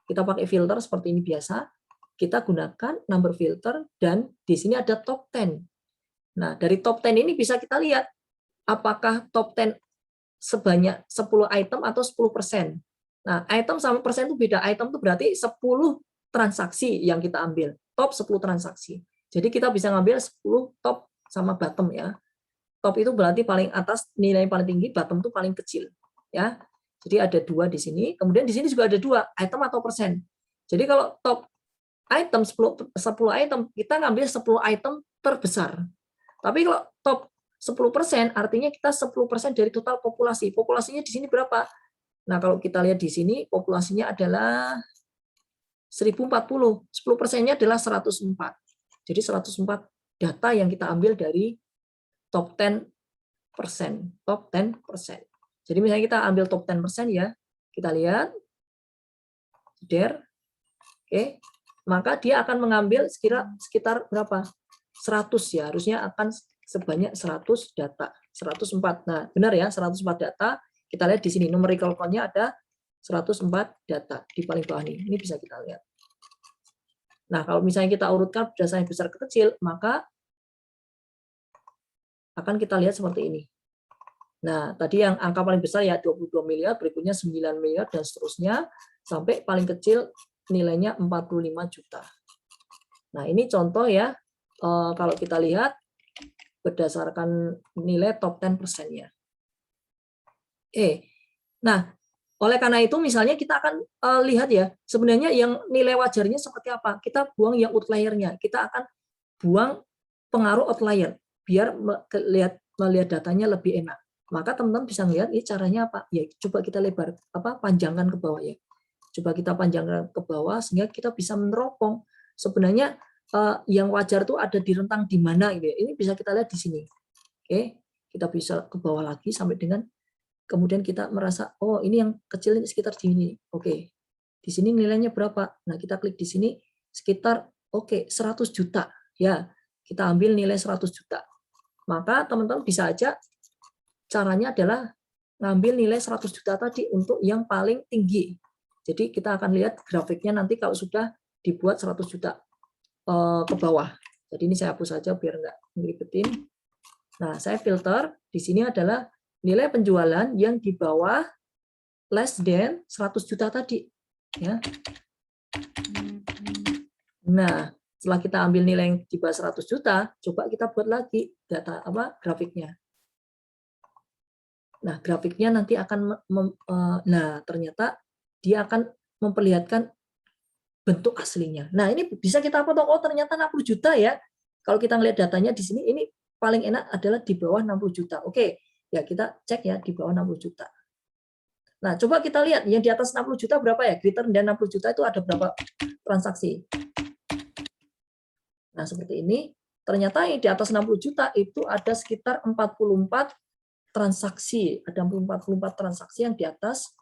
Kita pakai filter seperti ini biasa. Kita gunakan number filter dan di sini ada top 10. Nah, dari top 10 ini bisa kita lihat apakah top 10 sebanyak 10 item atau 10%. Nah, item sama persen itu beda. Item itu berarti 10 transaksi yang kita ambil. Top 10 transaksi. Jadi kita bisa ngambil 10 top sama bottom ya. Top itu berarti paling atas nilai paling tinggi, bottom itu paling kecil ya. Jadi ada 2 di sini. Kemudian di sini juga ada 2, item atau persen. Jadi kalau top item 10 item, kita ngambil 10 item terbesar. Tapi kalau top 10% artinya kita 10% dari total populasi. Populasinya di sini berapa? Nah, kalau kita lihat di sini populasinya adalah 1040. 10%-nya adalah 104. Jadi 104 data yang kita ambil dari top 10%. Top 10%. Jadi misalnya kita ambil top 10% ya. Kita lihat. There. Oke. Maka dia akan mengambil sekitar berapa? 100 ya. Harusnya akan sebanyak 100 data. 104. Nah, benar ya, 104 data. Kita lihat di sini numerical count-nya ada 104 data di paling bawah ini. Ini bisa kita lihat. Nah, kalau misalnya kita urutkan berdasarkan besar ke kecil, maka akan kita lihat seperti ini. Nah, tadi yang angka paling besar ya 22 miliar, berikutnya 9 miliar dan seterusnya sampai paling kecil nilainya 45 juta. Nah, ini contoh ya, kalau kita lihat berdasarkan nilai top 10%-nya. Nah, oleh karena itu misalnya kita akan lihat ya, sebenarnya yang nilai wajarnya seperti apa. Kita buang yang outlier-nya, kita akan buang pengaruh outlier, biar melihat datanya lebih enak. Maka teman-teman bisa lihat ini caranya apa? Ya, coba kita panjangkan ke bawah ya. Coba kita panjangkan ke bawah sehingga kita bisa meneropong sebenarnya yang wajar itu ada di rentang di mana gitu ya. Ini bisa kita lihat di sini. Oke, kita bisa ke bawah lagi sampai dengan kemudian kita merasa oh ini yang kecil ini sekitar di sini. Oke. Di sini nilainya berapa? Nah, kita klik di sini sekitar 100 juta. Ya, kita ambil nilai 100 juta. Maka teman-teman bisa aja caranya adalah ngambil nilai 100 juta tadi untuk yang paling tinggi. Jadi kita akan lihat grafiknya nanti kalau sudah dibuat 100 juta ke bawah. Jadi ini saya hapus saja biar nggak ngeribetin. Nah, saya filter. Di sini adalah nilai penjualan yang di bawah less than 100 juta tadi. Ya. Nah, setelah kita ambil nilai yang di bawah 100 juta, coba kita buat lagi data grafiknya. Nah, grafiknya nanti akan ternyata dia akan memperlihatkan bentuk aslinya. Nah, ini bisa kita potong, oh ternyata 60 juta ya. Kalau kita ngelihat datanya di sini, ini paling enak adalah di bawah 60 juta. Oke, ya kita cek ya di bawah 60 juta. Nah, coba kita lihat yang di atas 60 juta berapa ya? Greater than 60 juta itu ada berapa transaksi? Nah, seperti ini. Ternyata yang di atas 60 juta itu ada sekitar 44 transaksi. Ada 44 transaksi yang di atas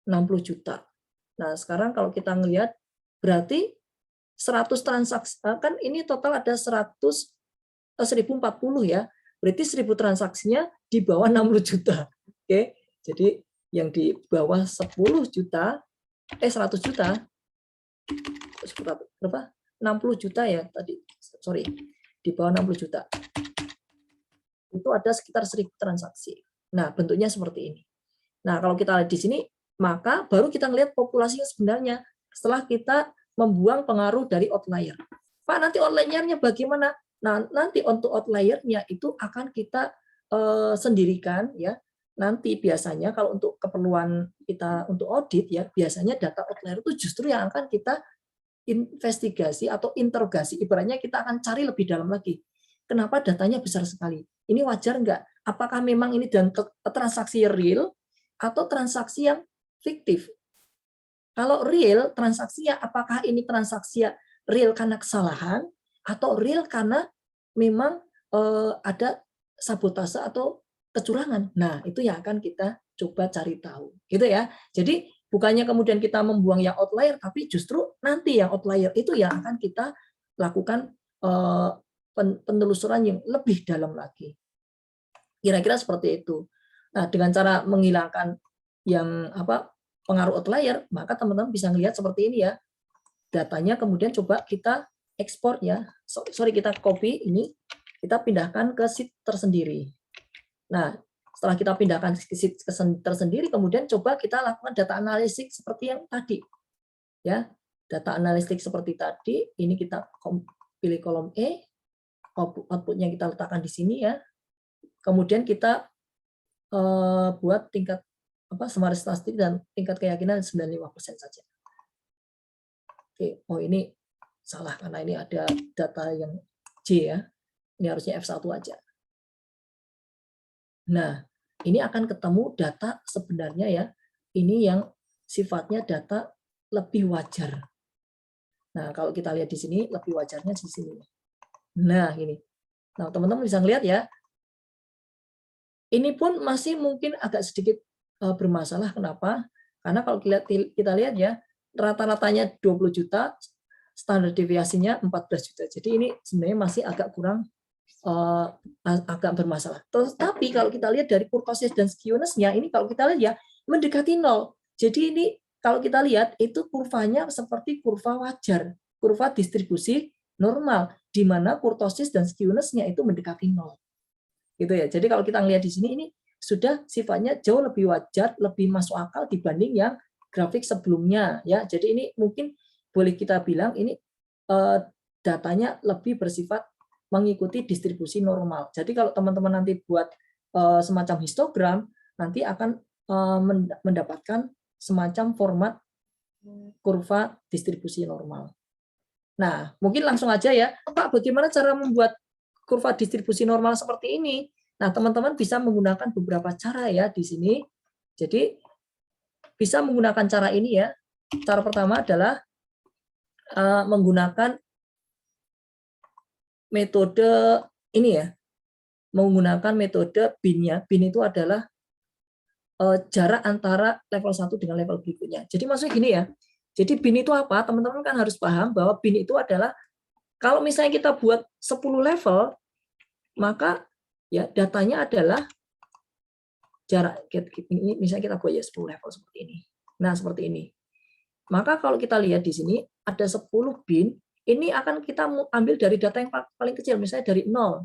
60 juta. Nah, sekarang kalau kita ngelihat berarti 100 transaksi kan ini total ada 1040 ya. Berarti 1000 transaksinya di bawah 60 juta. Oke. Jadi yang di bawah 10 juta 100 juta berapa? 60 juta ya tadi. Sorry. Di bawah 60 juta. Itu ada sekitar 1000 transaksi. Nah, bentuknya seperti ini. Nah, kalau kita lihat di sini, maka baru kita lihat populasinya sebenarnya setelah kita membuang pengaruh dari outlier. Pak, nanti outlier-nya bagaimana? Nah, nanti untuk outlier-nya itu akan kita sendirikan ya. Nanti biasanya kalau untuk keperluan kita untuk audit ya, biasanya data outlier itu justru yang akan kita investigasi atau interogasi. Ibaratnya kita akan cari lebih dalam lagi. Kenapa datanya besar sekali? Ini wajar nggak? Apakah memang ini dan transaksi real atau transaksi yang fiktif? Kalau real transaksinya, apakah ini transaksi real karena kesalahan atau real karena memang ada sabotase atau kecurangan? Nah, itu yang akan kita coba cari tahu, gitu ya. Jadi bukannya kemudian kita membuang yang outlier, tapi justru nanti yang outlier itu yang akan kita lakukan penelusuran yang lebih dalam lagi. Kira-kira seperti itu. Nah, dengan cara menghilangkan yang pengaruh outlier, maka teman-teman bisa melihat seperti ini ya. Datanya kemudian coba kita ekspor ya. Sorry, kita copy ini, kita pindahkan ke sheet tersendiri. Nah, setelah kita pindahkan ke sheet tersendiri, kemudian coba kita lakukan data analitik seperti yang tadi. Ya, data analitik seperti tadi, ini kita pilih kolom E, outputnya kita letakkan di sini ya. Kemudian kita buat tingkat smart statistik dan tingkat keyakinan 95% saja. Oke, oh ini salah karena ini ada data yang J ya. Ini harusnya F1 aja. Nah, ini akan ketemu data sebenarnya ya. Ini yang sifatnya data lebih wajar. Nah, kalau kita lihat di sini lebih wajarnya di sini. Nah, ini. Nah, teman-teman bisa lihat ya. Ini pun masih mungkin agak sedikit bermasalah. Kenapa? Karena kalau kita lihat ya, rata-ratanya 20 juta, standar deviasinya 14 juta. Jadi ini sebenarnya masih agak kurang, agak bermasalah. Tapi kalau kita lihat dari kurtosis dan skewness-nya, ini kalau kita lihat ya, mendekati 0. Jadi ini kalau kita lihat, itu kurvanya seperti kurva wajar, kurva distribusi normal, di mana kurtosis dan skewness-nya itu mendekati 0. Gitu ya. Jadi kalau kita lihat di sini, ini sudah sifatnya jauh lebih wajar, lebih masuk akal dibanding yang grafik sebelumnya ya. Jadi ini mungkin boleh kita bilang ini datanya lebih bersifat mengikuti distribusi normal. Jadi kalau teman-teman nanti buat semacam histogram, nanti akan mendapatkan semacam format kurva distribusi normal. Nah, mungkin langsung aja ya, Pak, bagaimana cara membuat kurva distribusi normal seperti ini? Nah, teman-teman bisa menggunakan beberapa cara ya di sini. Jadi bisa menggunakan cara ini ya. Cara pertama adalah menggunakan metode ini ya. Menggunakan metode bin-nya. Bin itu adalah jarak antara level 1 dengan level berikutnya. Jadi maksudnya gini ya. Jadi bin itu apa? Teman-teman kan harus paham bahwa bin itu adalah kalau misalnya kita buat 10 level, maka ya datanya adalah jarak ini, misalnya kita buat ya 10 level seperti ini. Nah, seperti ini. Maka kalau kita lihat di sini ada 10 bin, ini akan kita ambil dari data yang paling kecil, misalnya dari 0,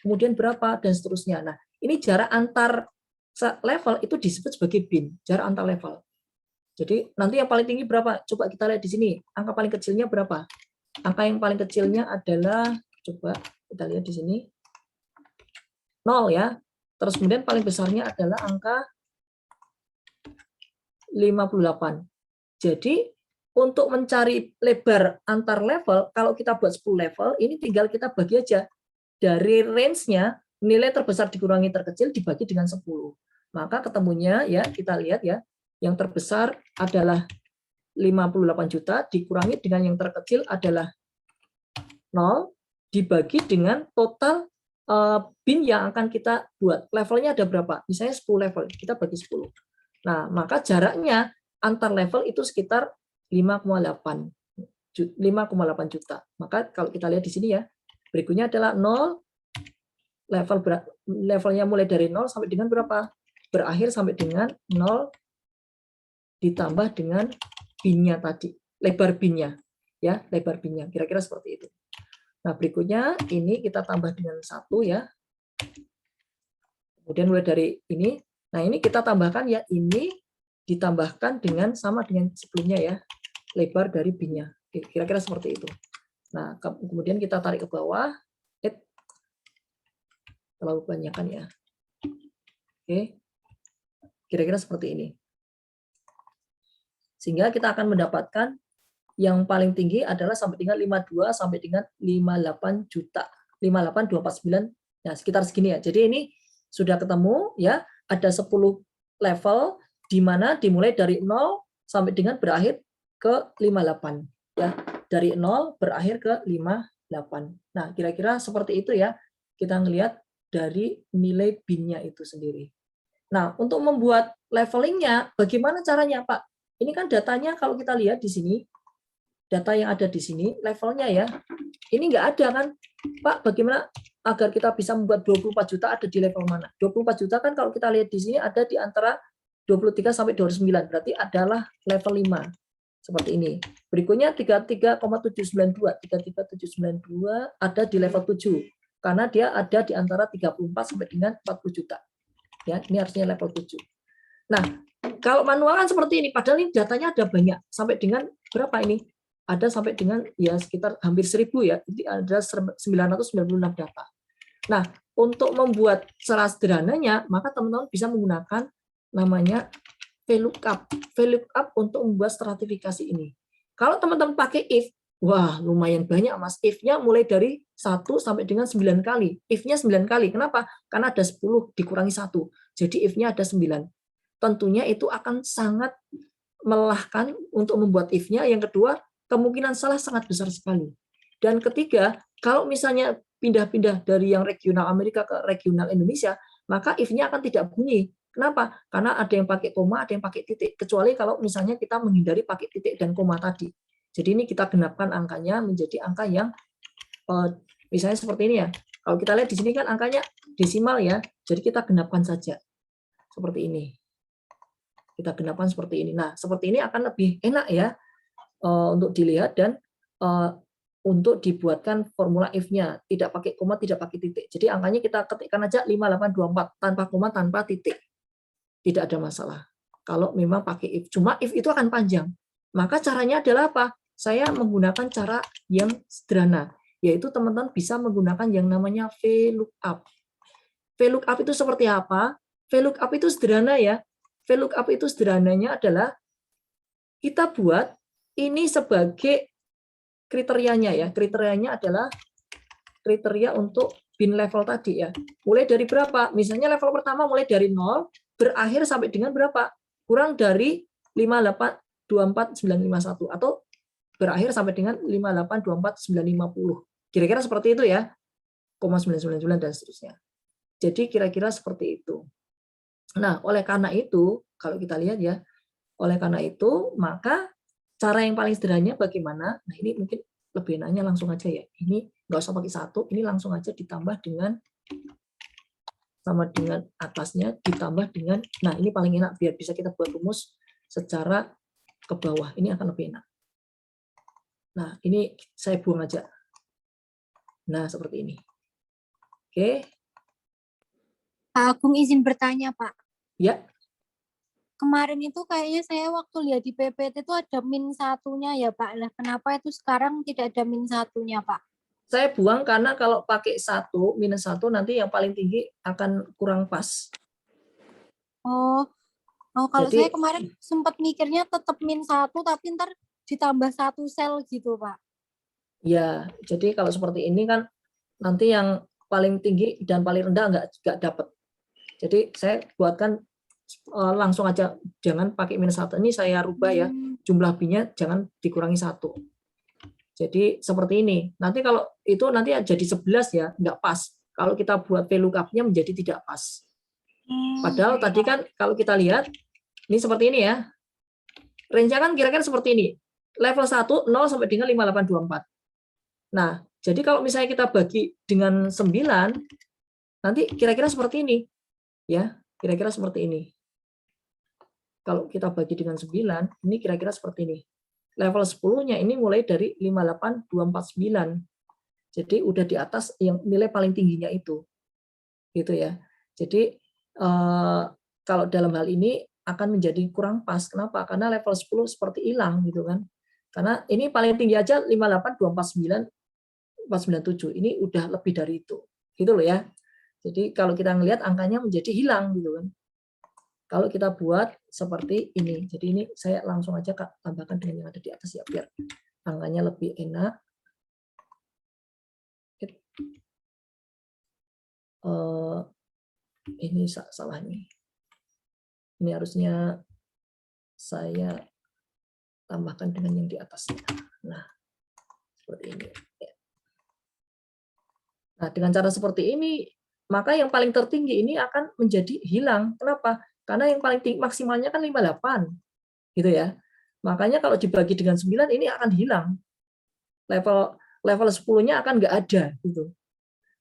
kemudian berapa dan seterusnya. Nah, ini jarak antar level itu disebut sebagai bin, jarak antar level. Jadi nanti yang paling tinggi berapa? Coba kita lihat di sini. Angka paling kecilnya berapa? Angka yang paling kecilnya adalah, coba kita lihat di sini, 0 ya. Terus kemudian paling besarnya adalah angka 58. Jadi untuk mencari lebar antar level, kalau kita buat 10 level, ini tinggal kita bagi aja. Dari range-nya, nilai terbesar dikurangi terkecil dibagi dengan 10. Maka ketemunya ya, kita lihat ya, yang terbesar adalah 58 juta, dikurangi dengan yang terkecil adalah 0, dibagi dengan total bin yang akan kita buat. Levelnya ada berapa? Misalnya 10 level, kita bagi 10. Nah, maka jaraknya antar level itu sekitar 5,8 juta. Maka kalau kita lihat di sini ya, berikutnya adalah 0, levelnya mulai dari 0 sampai dengan berapa? Berakhir sampai dengan 0 ditambah dengan bin-nya tadi, lebar bin-nya. Ya, lebar bin-nya. Kira-kira seperti itu. Nah, berikutnya ini kita tambah dengan 1 ya. Kemudian mulai dari ini. Nah, ini kita tambahkan ya, ini ditambahkan dengan sama dengan sebelumnya ya, lebar dari bin-nya. Kira-kira seperti itu. Nah, kemudian kita tarik ke bawah. Terlalu banyak kan ya. Oke. Kira-kira seperti ini. Sehingga kita akan mendapatkan yang paling tinggi adalah sampai dengan 52 sampai dengan 58 juta. 58249, ya sekitar segini ya. Jadi ini sudah ketemu ya, ada 10 level di mana dimulai dari 0 sampai dengan berakhir ke 58 ya. Dari 0 berakhir ke 58. Nah, kira-kira seperti itu ya. Kita ngelihat dari nilai bin-nya itu sendiri. Nah, untuk membuat levelingnya, bagaimana caranya, Pak? Ini kan datanya kalau kita lihat di sini, data yang ada di sini, levelnya ya, ini nggak ada kan? Pak, bagaimana agar kita bisa membuat 24 juta ada di level mana? 24 juta kan kalau kita lihat di sini ada di antara 23 sampai 29, berarti adalah level 5. Seperti ini. Berikutnya 33,792, 33,792 ada di level 7, karena dia ada di antara 34 sampai dengan 40 juta. Ya, ini harusnya level 7. Nah, kalau manual kan seperti ini, padahal ini datanya ada banyak. Sampai dengan berapa ini? Ada sampai dengan ya sekitar hampir 1000 ya. Jadi ada 996 data. Nah, untuk membuat secara sederhananya, maka teman-teman bisa menggunakan namanya VLOOKUP. VLOOKUP untuk membuat stratifikasi ini. Kalau teman-teman pakai if, wah lumayan banyak Mas. If-nya mulai dari 1 sampai dengan 9 kali. If-nya 9 kali. Kenapa? Karena ada 10 dikurangi 1. Jadi if-nya ada 9. Tentunya itu akan sangat melelahkan untuk membuat if-nya. Yang kedua, kemungkinan salah sangat besar sekali. Dan ketiga, kalau misalnya pindah-pindah dari yang regional Amerika ke regional Indonesia, maka if-nya akan tidak bunyi. Kenapa? Karena ada yang pakai koma, ada yang pakai titik. Kecuali kalau misalnya kita menghindari pakai titik dan koma tadi. Jadi ini kita genapkan angkanya menjadi angka yang misalnya seperti ini ya. Kalau kita lihat di sini kan angkanya desimal ya. Jadi kita genapkan saja. Seperti ini. Kita genapkan seperti ini. Nah, seperti ini akan lebih enak ya untuk dilihat dan untuk dibuatkan formula if-nya. Tidak pakai koma, tidak pakai titik. Jadi angkanya kita ketikkan aja 5824 tanpa koma, tanpa titik. Tidak ada masalah. Kalau memang pakai if. Cuma if itu akan panjang. Maka caranya adalah apa? Saya menggunakan cara yang sederhana. Yaitu teman-teman bisa menggunakan yang namanya VLOOKUP. VLOOKUP itu seperti apa? VLOOKUP itu sederhana ya. VLOOKUP itu sederhananya adalah kita buat ini sebagai kriterianya ya. Kriterianya adalah kriteria untuk bin level tadi ya. Mulai dari berapa? Misalnya level pertama mulai dari 0, berakhir sampai dengan berapa? Kurang dari 5824951 atau berakhir sampai dengan 5824950. Kira-kira seperti itu ya. 999 dan seterusnya. Jadi kira-kira seperti itu. Nah, oleh karena itu, kalau kita lihat ya, oleh karena itu, maka cara yang paling sederhananya bagaimana? Nah, ini mungkin lebih enaknya langsung aja ya. Ini nggak usah pakai 1, ini langsung aja ditambah dengan sama dengan atasnya ditambah dengan, nah ini paling enak biar bisa kita buat rumus secara ke bawah. Ini akan lebih enak. Nah, ini saya buang aja. Nah, seperti ini. Oke. Pak Agung izin bertanya, Pak. Ya. Kemarin itu kayaknya saya waktu lihat di PPT itu ada min satunya ya, Pak. Nah, kenapa itu sekarang tidak ada min satunya, Pak? Saya buang karena kalau pakai 1, -1 nanti yang paling tinggi akan kurang pas. Oh kalau Jadi, saya kemarin sempat mikirnya tetap min 1 tapi ntar ditambah 1 sel gitu, Pak. Ya, jadi kalau seperti ini kan nanti yang paling tinggi dan paling rendah nggak dapat. Jadi saya buatkan langsung aja, jangan pakai -1. Ini saya rubah ya, jumlah bin-nya jangan dikurangi 1. Jadi seperti ini. Nanti kalau itu nanti jadi 11 ya, nggak pas. Kalau kita buat VLOOKUP-nya menjadi tidak pas. Padahal tadi kan kalau kita lihat, ini seperti ini ya. Range-nya kan kira-kira seperti ini. Level 1, 0 sampai dengan 5824. Nah, jadi kalau misalnya kita bagi dengan 9, nanti kira-kira seperti ini. Ya, kira-kira seperti ini. Kalau kita bagi dengan 9, ini kira-kira seperti ini. Level 10-nya ini mulai dari 58249. Jadi udah di atas yang nilai paling tingginya itu. Gitu ya. Jadi kalau dalam hal ini akan menjadi kurang pas. Kenapa? Karena level 10 seperti hilang gitu kan. Karena ini paling tinggi aja 58249 497. Ini udah lebih dari itu. Gitu loh ya. Jadi kalau kita ngelihat angkanya menjadi hilang gitu kan. Kalau kita buat seperti ini. Jadi ini saya langsung aja Kak tambahkan dengan yang ada di atas ya biar angkanya lebih enak. Ini salah nih. Ini harusnya saya tambahkan dengan yang di atasnya. Nah, seperti ini. Nah, dengan cara seperti ini, maka yang paling tertinggi ini akan menjadi hilang. Kenapa? Karena yang paling tinggi maksimalnya kan 58. Gitu ya. Makanya kalau dibagi dengan 9 ini akan hilang. Level 10-nya akan nggak ada gitu.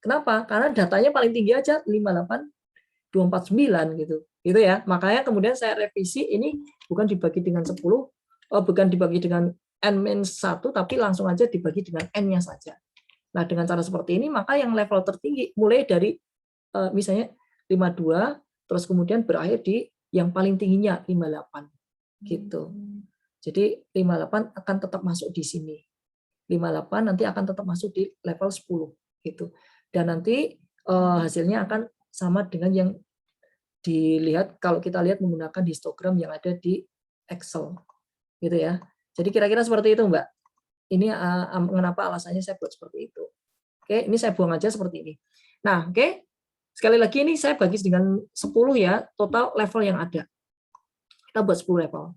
Kenapa? Karena datanya paling tinggi aja 58249 gitu. Gitu ya. Makanya kemudian saya revisi ini bukan dibagi dengan 10, bukan dibagi dengan n-1 tapi langsung aja dibagi dengan n-nya saja. Nah, dengan cara seperti ini maka yang level tertinggi mulai dari misalnya 52 terus kemudian berakhir di yang paling tingginya 58 gitu. Jadi 58 akan tetap masuk di sini. 58 nanti akan tetap masuk di level 10 gitu. Dan nanti hasilnya akan sama dengan yang dilihat kalau kita lihat menggunakan histogram yang ada di Excel. Gitu ya. Jadi kira-kira seperti itu, Mbak. Ini mengapa alasannya saya buat seperti itu. Oke, ini saya buang aja seperti ini. Nah, oke. Sekali lagi ini saya bagi dengan 10 ya, total level yang ada. Kita buat 10 level.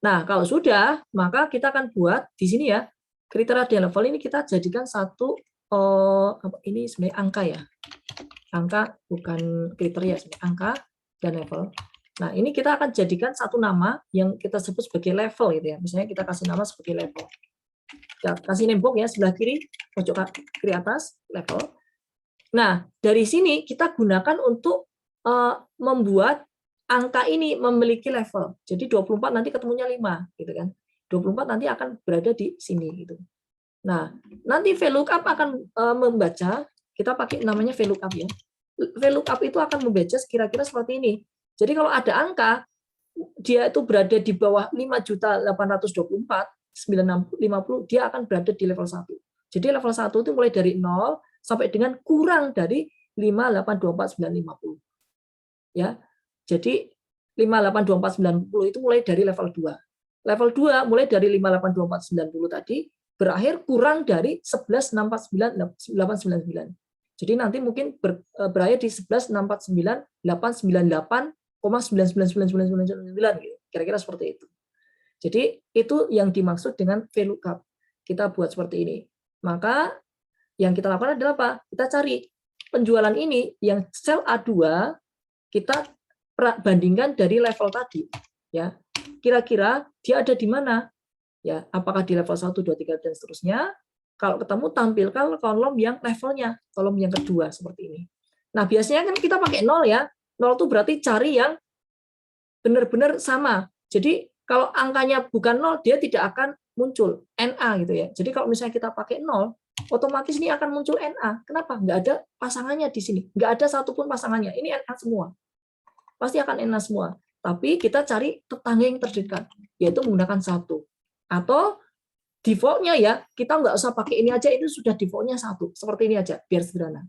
Nah, kalau sudah, maka kita akan buat di sini ya, kriteria dan level ini kita jadikan satu, ini sebenarnya angka ya. Angka bukan kriteria, sebenarnya angka dan level. Nah, ini kita akan jadikan satu nama yang kita sebut sebagai level gitu ya. Misalnya kita kasih nama sebagai level. Kita kasih name box ya, sebelah kiri, pojok kiri atas, level. Nah, dari sini kita gunakan untuk membuat angka ini memiliki level. Jadi 24 nanti ketemunya 5 gitu kan. 24 nanti akan berada di sini gitu. Nah, nanti VLOOKUP akan membaca, kita pakai namanya VLOOKUP ya. VLOOKUP itu akan membaca kira-kira seperti ini. Jadi kalau ada angka dia itu berada di bawah 5.824.950, dia akan berada di level 1. Jadi level 1 itu mulai dari 0 sampai dengan kurang dari 5.824.950. Ya. Jadi 5.824.950 itu mulai dari level 2. Level 2 mulai dari 5.824.950 tadi berakhir kurang dari 11.649.899. Jadi nanti mungkin berakhir di 11.949.898,99999 gitu. Kira-kira seperti itu. Jadi itu yang dimaksud dengan VLOOKUP. Kita buat seperti ini. Maka yang kita lakukan adalah apa? Kita cari penjualan ini yang sel A2 kita bandingkan dari level tadi, ya. Kira-kira dia ada di mana? Ya, apakah di level 1, 2, 3 dan seterusnya? Kalau ketemu tampilkan kolom yang levelnya, kolom yang kedua seperti ini. Nah, biasanya kan kita pakai 0 ya. 0 itu berarti cari yang benar-benar sama. Jadi kalau angkanya bukan 0, dia tidak akan muncul NA gitu ya. Jadi kalau misalnya kita pakai 0, otomatis ini akan muncul NA. Kenapa? Nggak ada pasangannya di sini. Nggak ada satupun pasangannya. Ini NA semua. Pasti akan NA semua. Tapi kita cari tetangga yang terdekat, yaitu menggunakan 1. Atau defaultnya ya, kita nggak usah pakai ini aja, itu sudah defaultnya 1. Seperti ini aja, biar sederhana.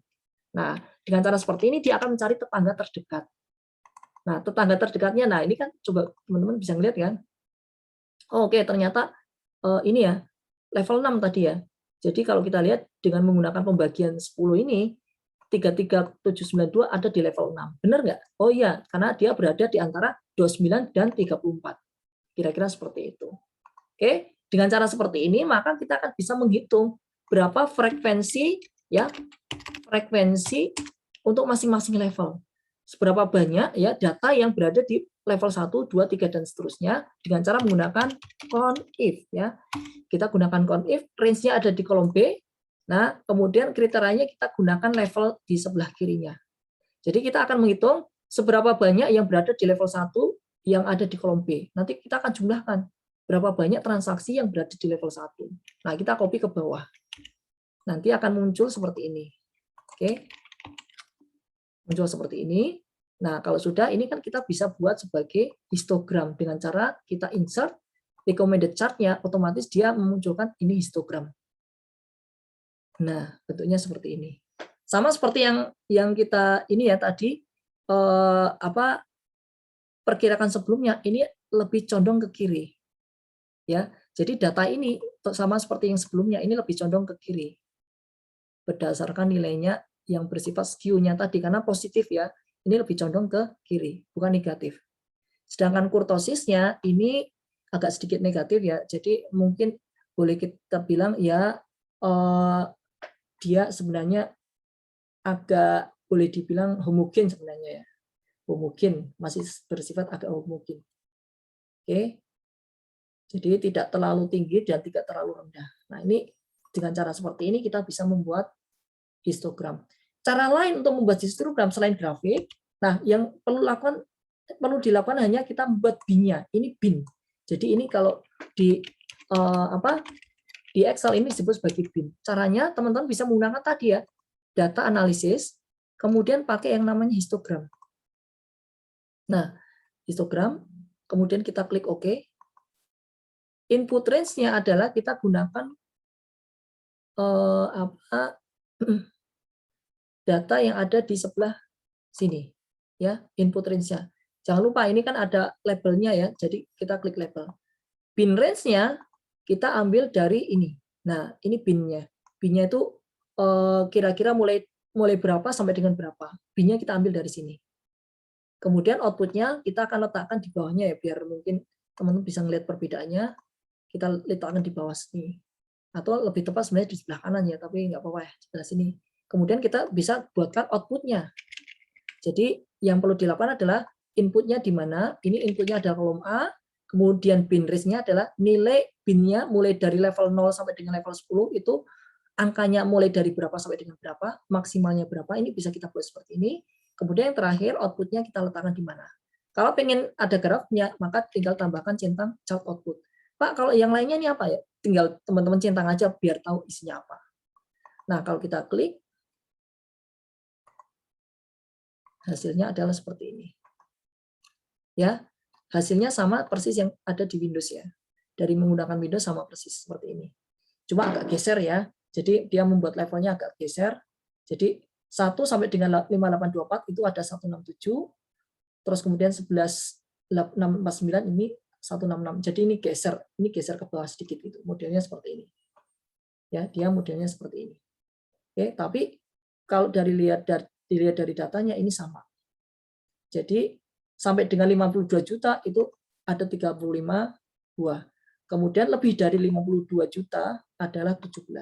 Nah, dengan cara seperti ini, dia akan mencari tetangga terdekat. Nah, tetangga terdekatnya, nah ini kan coba teman-teman bisa ngeliat kan. Oh, oke, ternyata ini ya, level 6 tadi ya. Jadi kalau kita lihat dengan menggunakan pembagian 10 ini, 33792 ada di level 6. Benar nggak? Oh iya, karena dia berada di antara 29 dan 34. Kira-kira seperti itu. Oke, dengan cara seperti ini maka kita akan bisa menghitung berapa frekuensi ya, frekuensi untuk masing-masing level. Seberapa banyak ya data yang berada di level 1, 2, 3 dan seterusnya dengan cara menggunakan CONIF ya. Kita gunakan CONIF, range-nya ada di kolom B. Nah, kemudian kriterianya kita gunakan level di sebelah kirinya. Jadi kita akan menghitung seberapa banyak yang berada di level 1 yang ada di kolom B. Nanti kita akan jumlahkan berapa banyak transaksi yang berada di level 1. Nah, kita copy ke bawah. Nanti akan muncul seperti ini. Oke. Muncul seperti ini. Nah, kalau sudah, ini kan kita bisa buat sebagai histogram dengan cara kita insert recommended chart-nya, otomatis dia memunculkan ini histogram. Nah, bentuknya seperti ini. Sama seperti yang kita ini ya tadi perkirakan sebelumnya, ini lebih condong ke kiri. Ya. Jadi data ini sama seperti yang sebelumnya, ini lebih condong ke kiri. Berdasarkan nilainya yang bersifat skew-nya tadi, karena positif ya, ini lebih condong ke kiri, bukan negatif. Sedangkan kurtosisnya ini agak sedikit negatif ya, jadi mungkin boleh kita bilang ya dia sebenarnya agak boleh dibilang homogen sebenarnya ya, homogen, masih bersifat agak homogen. Oke, jadi tidak terlalu tinggi dan tidak terlalu rendah. Nah ini dengan cara seperti ini kita bisa membuat histogram. Cara lain untuk membuat histogram selain grafik, nah yang perlu dilakukan hanya kita membuat bin-nya. Ini bin. Jadi ini kalau di di Excel ini disebut sebagai bin. Caranya teman-teman bisa menggunakan tadi ya, data analisis, kemudian pakai yang namanya histogram. Nah, histogram, kemudian kita klik OK. Input range-nya adalah kita gunakan data yang ada di sebelah sini, ya, input range-nya. Jangan lupa ini kan ada labelnya ya, jadi kita klik label. Bin range-nya kita ambil dari ini. Nah, ini bin-nya. Bin-nya itu kira-kira mulai berapa sampai dengan berapa. Bin-nya kita ambil dari sini. Kemudian output-nya kita akan letakkan di bawahnya ya, biar mungkin teman-teman bisa melihat perbedaannya. Kita letakkan di bawah sini. Atau lebih tepat sebenarnya di sebelah kanan ya, tapi nggak apa-apa ya, di sebelah sini. Kemudian kita bisa buatkan output-nya. Jadi yang perlu dilakukan adalah input-nya di mana, ini input-nya adalah kolom A, kemudian bin range-nya adalah nilai bin-nya mulai dari level 0 sampai dengan level 10, itu angkanya mulai dari berapa sampai dengan berapa, maksimalnya berapa, ini bisa kita buat seperti ini. Kemudian yang terakhir, output-nya kita letakkan di mana. Kalau pengen ada grafnya, maka tinggal tambahkan centang chart output. Pak, kalau yang lainnya ini apa ya? Tinggal teman-teman centang aja biar tahu isinya apa. Nah, kalau kita klik, hasilnya adalah seperti ini. Ya, hasilnya sama persis yang ada di Windows ya. Dari menggunakan Windows sama persis seperti ini. Cuma agak geser ya. Jadi dia membuat levelnya agak geser. Jadi 1 sampai dengan 5824 itu ada 167. Terus kemudian 11649 ini 166. Jadi ini geser ke bawah sedikit itu. Modelnya seperti ini. Ya, dia modelnya seperti ini. Oke, tapi kalau dilihat dari datanya ini sama. Jadi sampai dengan 52 juta itu ada 35 buah. Kemudian lebih dari 52 juta adalah 17.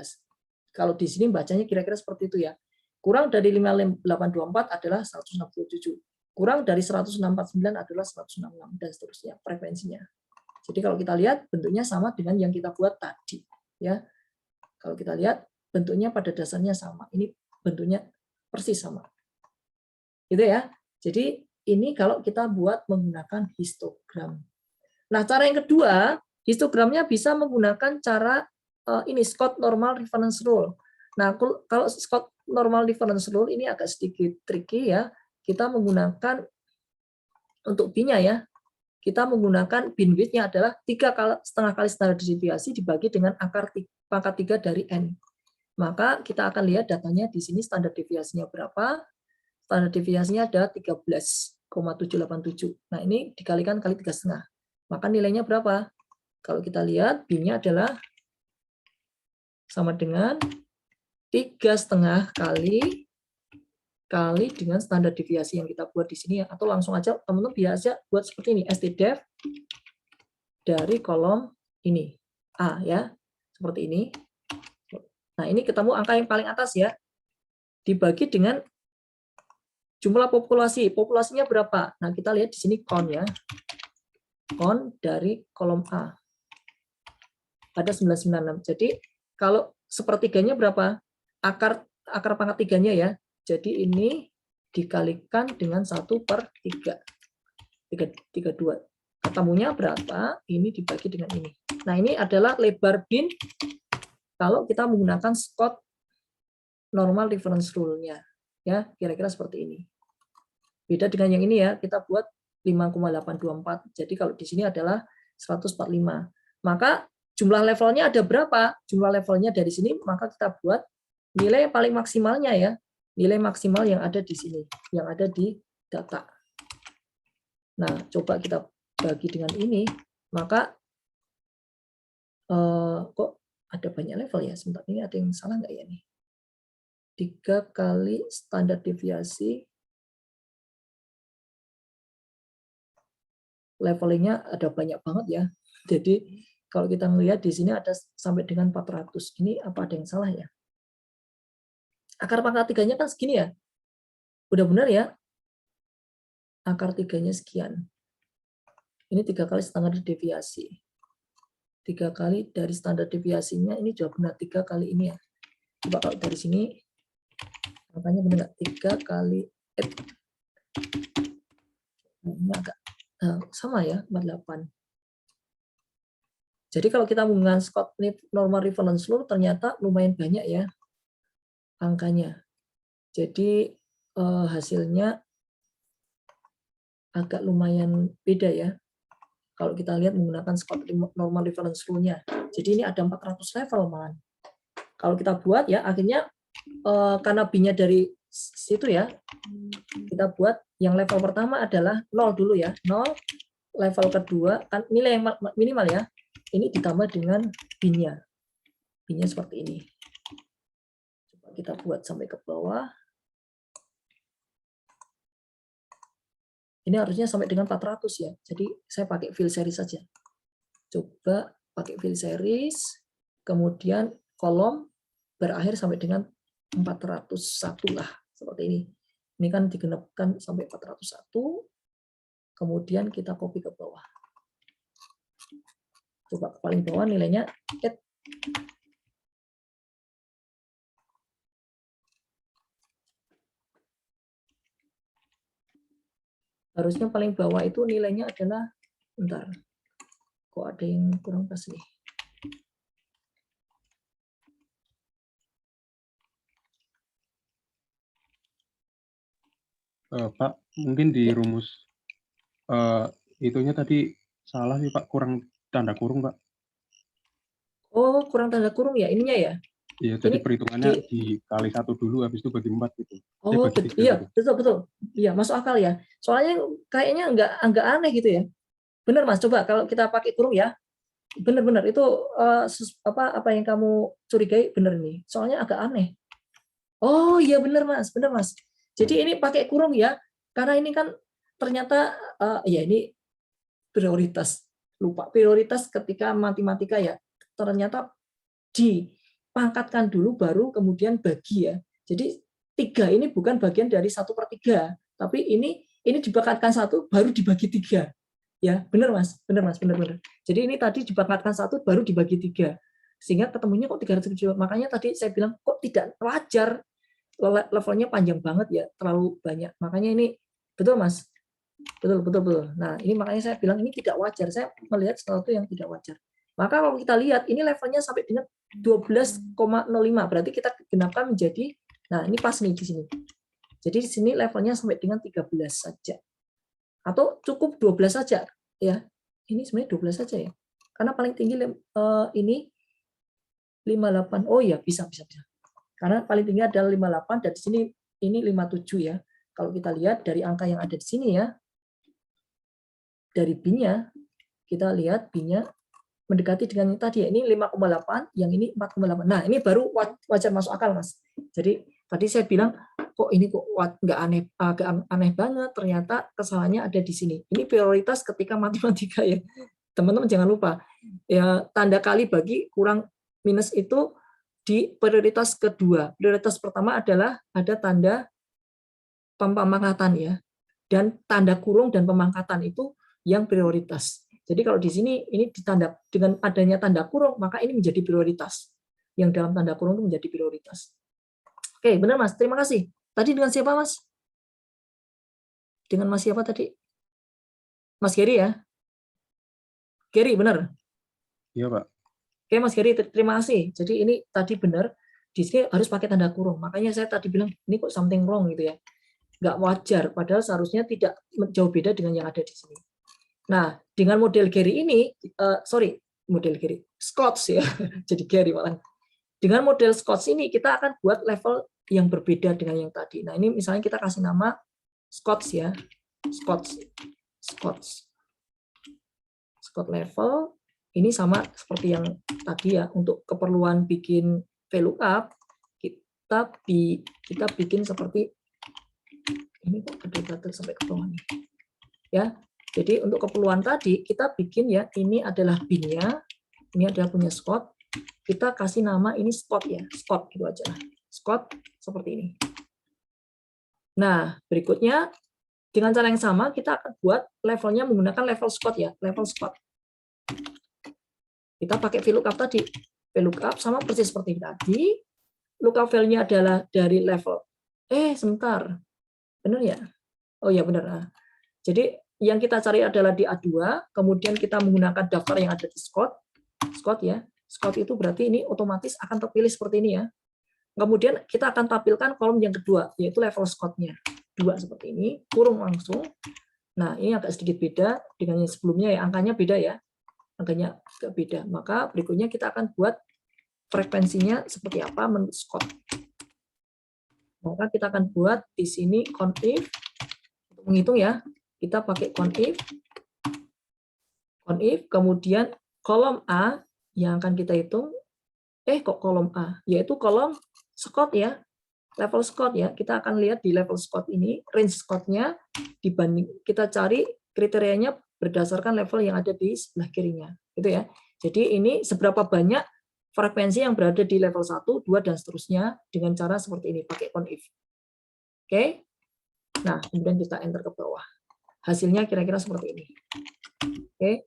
Kalau di sini bacanya kira-kira seperti itu ya. Kurang dari 5824 adalah 167. Kurang dari 1649 adalah 166 dan seterusnya frekuensinya. Jadi kalau kita lihat bentuknya sama dengan yang kita buat tadi ya. Kalau kita lihat bentuknya pada dasarnya sama. Ini bentuknya persis sama. Gitu ya. Jadi ini kalau kita buat menggunakan histogram. Nah, cara yang kedua, histogramnya bisa menggunakan cara ini Scott Normal Reference Rule. Nah, kalau Scott Normal Reference Rule ini agak sedikit tricky ya. Kita menggunakan untuk bin-nya ya. Kita menggunakan bin width-nya adalah 3,5 kali standar deviasi dibagi dengan pangkat 3 dari n. Maka kita akan lihat datanya di sini standar deviasinya berapa. Standar deviasinya ada 13,787. Nah, ini dikalikan kali 3,5. Maka nilainya berapa? Kalau kita lihat bin-nya adalah sama dengan 3,5 kali dengan standar deviasi yang kita buat di sini ya, atau langsung aja teman-teman biasa buat seperti ini, stdef dari kolom ini A ya, seperti ini. Nah, ini ketemu angka yang paling atas ya, dibagi dengan jumlah populasi. Populasinya berapa? Nah, kita lihat di sini count ya, count dari kolom A ada 996. Jadi kalau sepertiganya berapa? Akar pangkat 3-nya ya. Jadi ini dikalikan dengan 1/3. 32. Ketemunya berapa? Ini dibagi dengan ini. Nah, ini adalah lebar bin kalau kita menggunakan Scott Normal Reference Rule-nya. Ya, kira-kira seperti ini. Beda dengan yang ini ya, kita buat 5,824. Jadi kalau di sini adalah 145. Maka jumlah levelnya ada berapa? Jumlah levelnya dari sini, maka kita buat nilai paling maksimalnya ya, nilai maksimal yang ada di sini, yang ada di data. Nah, coba kita bagi dengan ini, maka kok ada banyak level ya? Sebentar, ini ada yang salah nggak ya nih? 3 kali standar deviasi, levelingnya ada banyak banget ya. Jadi kalau kita melihat di sini ada sampai dengan 400. Ini apa ada yang salah ya? Akar pangkat 3-nya kan segini ya. Udah benar ya? Akar 3-nya sekian. Ini 3 kali standar deviasi. 3 kali dari standar deviasinya ini juga benar. 3 kali ini ya. Coba kalau dari sini, makanya benar nggak? 3 kali ini agak sama ya, 48. Jadi kalau kita menggunakan Scott normal reference rule ternyata lumayan banyak ya angkanya. Jadi hasilnya agak lumayan beda ya. Kalau kita lihat menggunakan Scott normal reference rule-nya. Jadi ini ada 400 level malah. Kalau kita buat ya akhirnya karena B-nya dari situ ya, kita buat yang level pertama adalah 0 dulu ya. 0, level kedua kan nilai yang minimal ya. Ini ditambah dengan B-nya. B-nya seperti ini. Coba kita buat sampai ke bawah. Ini harusnya sampai dengan 400 ya. Jadi saya pakai fill series saja. Coba pakai fill series, kemudian kolom berakhir sampai dengan 401 lah, seperti ini. Ini kan digenapkan sampai 401, kemudian kita copy ke bawah. Coba ke paling bawah nilainya harusnya paling bawah itu nilainya adalah, bentar, kok ada yang kurang pas nih. Pak, mungkin di rumus itunya tadi salah sih Pak, kurang tanda kurung Pak. Oh, kurang tanda kurung ya ininya ya? Iya, jadi Ini perhitungannya dikali 1 dulu, habis itu bagi 4 gitu. Oh, bagi 3 iya, gitu. betul. Iya, masuk akal ya. Soalnya kayaknya agak aneh gitu ya. Benar Mas, coba kalau kita pakai kurung ya. Benar-benar itu apa yang kamu curigai benar nih. Soalnya agak aneh. Oh, iya benar Mas, benar Mas. Jadi ini pakai kurung ya. Karena ini kan ternyata ya ini prioritas. Lupa prioritas ketika matematika ya. Ternyata dipangkatkan dulu baru kemudian bagi ya. Jadi 3 ini bukan bagian dari 1/3, tapi ini dipangkatkan 1 baru dibagi 3. Ya, benar Mas, benar. Jadi ini tadi dipangkatkan 1 baru dibagi 3. Sehingga ketemunya kok 370. Makanya tadi saya bilang kok tidak wajar, levelnya panjang banget ya, terlalu banyak. Makanya ini betul Mas. Betul. Nah, ini makanya saya bilang ini tidak wajar. Saya melihat sesuatu yang tidak wajar. Maka kalau kita lihat ini levelnya sampai dengan 12,05, berarti kita genapkan menjadi, nah ini pas nih di sini. Jadi di sini levelnya sampai dengan 13 saja. Atau cukup 12 saja ya. Ini sebenarnya 12 saja ya. Karena paling tinggi ini 58. Oh ya, bisa. Karena paling tinggi adalah 58 dan di sini ini 57 ya. Kalau kita lihat dari angka yang ada di sini ya. Dari B-nya kita lihat B-nya mendekati dengan yang tadi ya, ini 5,8, yang ini 4,8. Nah, ini baru wajar masuk akal, Mas. Jadi tadi saya bilang kok ini kok nggak aneh, agak aneh banget, ternyata kesalahannya ada di sini. Ini prioritas ketika matematika ya. Teman-teman jangan lupa. Ya, tanda kali bagi kurang minus itu di prioritas kedua. Prioritas pertama adalah ada tanda pemangkatan ya. Dan tanda kurung dan pemangkatan itu yang prioritas. Jadi kalau di sini ini ditanda dengan adanya tanda kurung, maka ini menjadi prioritas. Yang dalam tanda kurung itu menjadi prioritas. Oke, benar Mas. Terima kasih. Tadi dengan siapa Mas? Dengan Mas siapa tadi? Mas Gary ya? Gary, benar? Iya Pak. Oke Mas Gary, terima kasih. Jadi ini tadi benar. Di sini harus pakai tanda kurung. Makanya saya tadi bilang, ini kok something wrong gitu ya. Nggak wajar. Padahal seharusnya tidak jauh beda dengan yang ada di sini. Nah, dengan model Gary ini, model Gary, Scott ya, jadi Gary malah. Dengan model Scott ini kita akan buat level yang berbeda dengan yang tadi. Nah, ini misalnya kita kasih nama Scott ya. Scott level ini sama seperti yang tadi ya. Untuk keperluan bikin VLOOKUP kita bikin seperti ini kok ada data sampai ke bawah nih. Ya. Jadi untuk keperluan tadi kita bikin ya, ini adalah bin-nya, ini adalah punya Scott. Kita kasih nama ini Scott ya, Scott gitu aja. Scott seperti ini. Nah, berikutnya dengan cara yang sama kita akan buat levelnya menggunakan level Scott ya, level Scott. Kita pakai VLOOKUP tadi. VLOOKUP sama persis seperti tadi. Lookup value-nya adalah dari level. Sebentar. Benar ya? Oh ya benar. Nah, jadi yang kita cari adalah di A2, kemudian kita menggunakan daftar yang ada di Scott ya. Scott itu berarti ini otomatis akan terpilih seperti ini ya. Kemudian kita akan tampilkan kolom yang kedua, yaitu level Scott-nya. 2 seperti ini, kurung langsung. Nah, ini agak sedikit beda dengan yang sebelumnya ya, angkanya beda ya. Angkanya agak beda. Maka berikutnya kita akan buat frekuensinya seperti apa menurut Scott. Maka kita akan buat di sini conif untuk menghitung ya. Kita pakai conif, kemudian kolom A yang akan kita hitung, kok kolom A, yaitu kolom Scott ya, level Scott ya. Kita akan lihat di level Scott ini, range Scott-nya dibanding, kita cari kriterianya berdasarkan level yang ada di sebelah kirinya. Gitu ya. Jadi ini seberapa banyak frekuensi yang berada di level 1, 2, dan seterusnya dengan cara seperti ini, pakai conif. Oke? Nah, kemudian kita enter ke bawah. Hasilnya kira-kira seperti ini. Oke,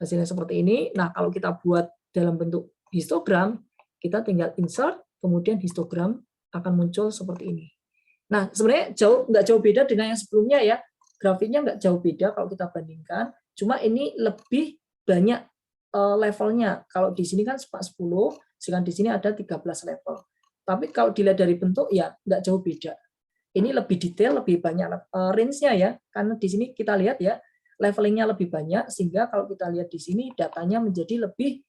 hasilnya seperti ini. Nah, kalau kita buat dalam bentuk histogram, kita tinggal insert, kemudian histogram akan muncul seperti ini. Nah, sebenarnya nggak jauh beda dengan yang sebelumnya ya. Grafiknya nggak jauh beda kalau kita bandingkan. Cuma ini lebih banyak levelnya. Kalau di sini kan 10, sedangkan di sini ada 13 level. Tapi kalau dilihat dari bentuk ya nggak jauh beda. Ini lebih detail, lebih banyak range-nya ya, karena di sini kita lihat ya, levelingnya lebih banyak, sehingga kalau kita lihat di sini, datanya menjadi lebih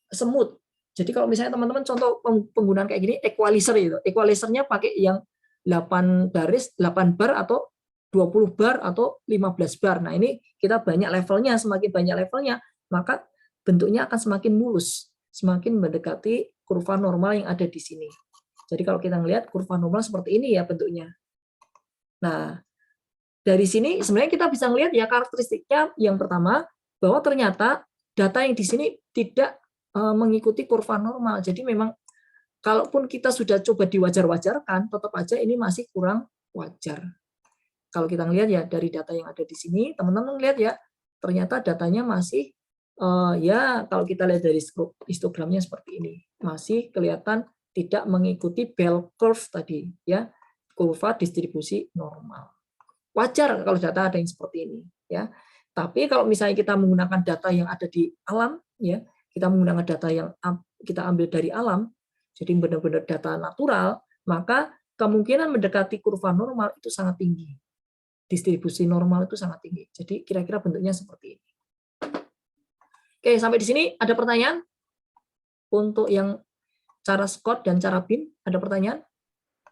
smooth. Jadi kalau misalnya teman-teman contoh penggunaan kayak gini, equalizer itu, equalizer-nya pakai yang 8 baris, 8 bar, atau 20 bar, atau 15 bar. Nah ini kita banyak levelnya, semakin banyak levelnya, maka bentuknya akan semakin mulus, semakin mendekati kurva normal yang ada di sini. Jadi kalau kita melihat kurva normal seperti ini ya bentuknya. Nah, dari sini sebenarnya kita bisa melihat ya karakteristiknya yang pertama, bahwa ternyata data yang di sini tidak mengikuti kurva normal. Jadi memang kalaupun kita sudah coba diwajar-wajarkan, tetap aja ini masih kurang wajar. Kalau kita melihat ya dari data yang ada di sini, teman-teman lihat ya, ternyata datanya masih ya kalau kita lihat dari histogramnya seperti ini, masih kelihatan tidak mengikuti bell curve tadi ya, kurva distribusi normal. Wajar kalau data ada yang seperti ini ya. Tapi kalau misalnya kita menggunakan data yang ada di alam ya, kita menggunakan data yang kita ambil dari alam, jadi benar-benar data natural, maka kemungkinan mendekati kurva normal itu sangat tinggi. Distribusi normal itu sangat tinggi. Jadi kira-kira bentuknya seperti ini. Oke, sampai di sini ada pertanyaan untuk yang cara Scott dan cara bin, ada pertanyaan?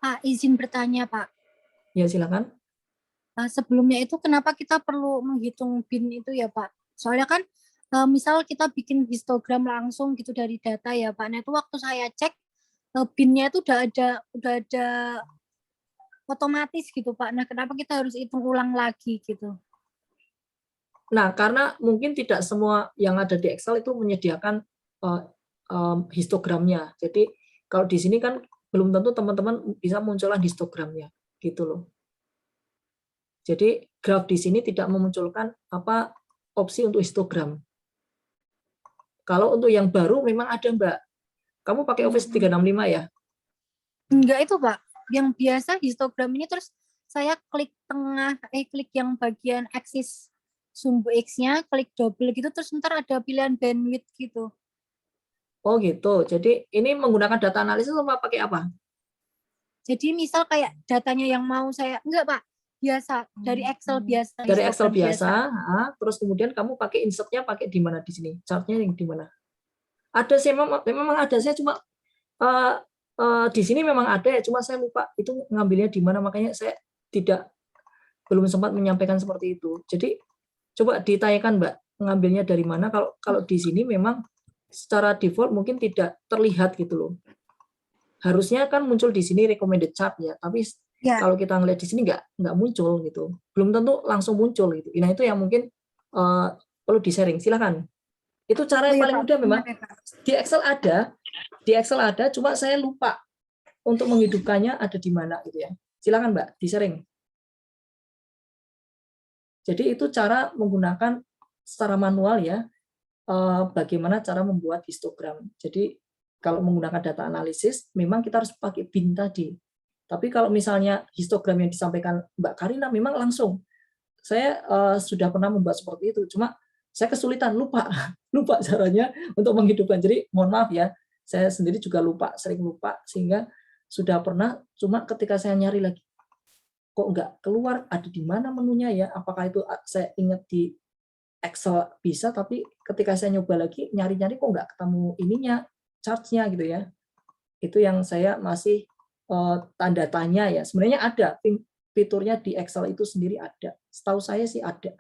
Pak, izin bertanya, Pak. Ya, silakan. Sebelumnya itu kenapa kita perlu menghitung bin itu ya, Pak? Soalnya kan misal kita bikin histogram langsung gitu dari data ya, Pak. Nah, itu waktu saya cek bin-nya itu udah ada otomatis gitu, Pak. Nah, kenapa kita harus hitung ulang lagi gitu? Nah, karena mungkin tidak semua yang ada di Excel itu menyediakan histogramnya. Jadi kalau di sini kan belum tentu teman-teman bisa munculkan histogramnya, gitu loh. Jadi graf di sini tidak memunculkan opsi untuk histogram. Kalau untuk yang baru memang ada, Mbak. Kamu pakai Office 365 ya? Enggak itu, Pak. Yang biasa histogram ini terus saya klik tengah, klik yang bagian aksis sumbu X-nya, klik double gitu, terus ntar ada pilihan bandwidth gitu. Oh gitu. Jadi ini menggunakan data analisis sama pakai apa? Jadi misal kayak datanya yang mau saya, enggak Pak, biasa, dari Excel biasa. Dari Excel biasa. Terus kemudian kamu pakai insertnya pakai di mana di sini? Chartnya yang di mana? Ada sih memang ada, saya cuma Eh, di sini memang ada ya, cuma saya lupa itu ngambilnya di mana, makanya saya belum sempat menyampaikan seperti itu. Jadi coba ditanyakan Mbak, ngambilnya dari mana. Kalau di sini memang secara default mungkin tidak terlihat gitu loh. Harusnya kan muncul di sini recommended chart ya, tapi Ya. kalau kita ngelihat di sini nggak muncul gitu. Belum tentu langsung muncul gitu. Nah itu yang mungkin perlu di-sharing. Silakan. Itu cara yang iya, paling Pak. mudah memang. Benar ya, Pak. Di Excel ada, cuma saya lupa untuk menghidupkannya ada di mana gitu ya. Silakan Mbak, di-sharing. Jadi itu cara menggunakan secara manual ya, bagaimana cara membuat histogram. Jadi kalau menggunakan data analisis, memang kita harus pakai bin tadi. Tapi kalau misalnya histogram yang disampaikan Mbak Karina, memang langsung. Saya sudah pernah membuat seperti itu, cuma saya kesulitan, lupa lupa caranya untuk menghidupkan. Jadi mohon maaf ya, saya sendiri juga lupa, sering lupa, sehingga sudah pernah, cuma ketika saya nyari lagi, kok nggak keluar, ada di mana menunya ya, apakah itu saya ingat di Excel bisa, tapi ketika saya nyoba lagi, nyari-nyari kok nggak ketemu ininya, charts-nya gitu ya. Itu yang saya masih tanda tanya ya. Sebenarnya ada, fiturnya di Excel itu sendiri ada. Setahu saya sih ada.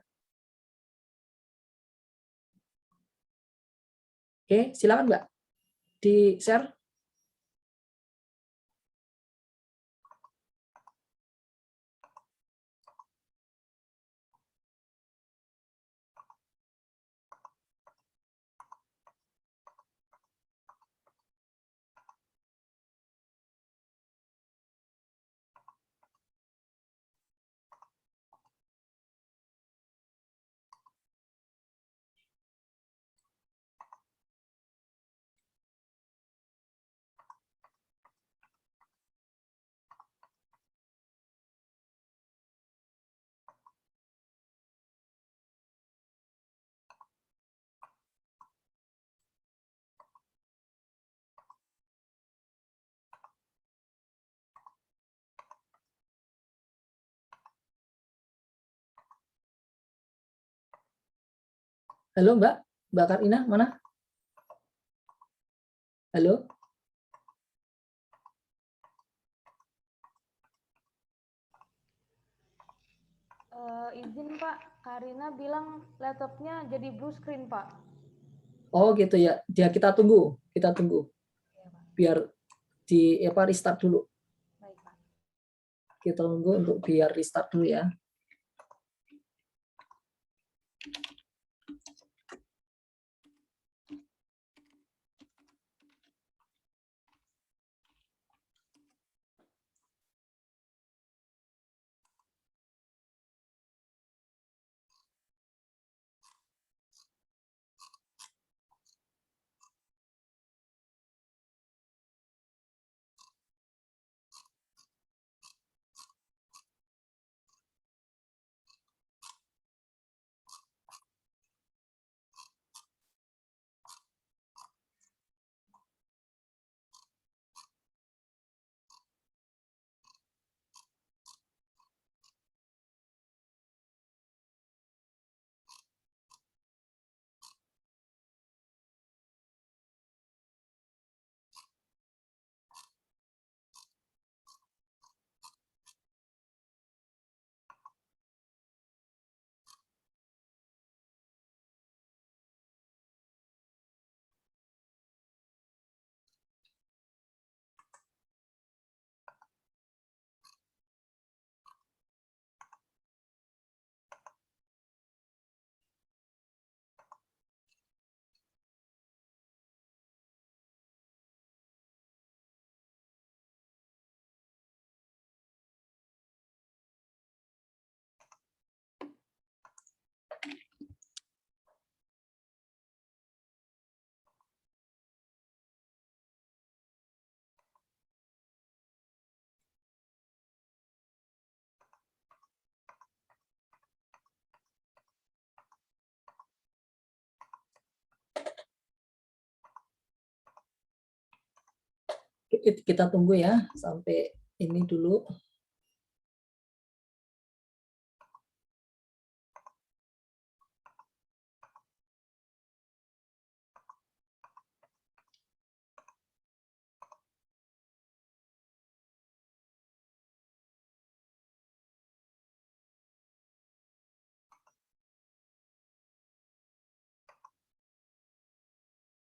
Oke, silakan Mbak, di-share. Halo Mbak, Mbak Karina, mana? Halo? Izin Pak, Karina bilang laptopnya jadi blue screen Pak. Oh gitu ya, kita tunggu, Iya Pak. biar di restart dulu. Baik Pak. Kita tunggu untuk biar restart dulu ya. Kita tunggu ya sampai ini dulu.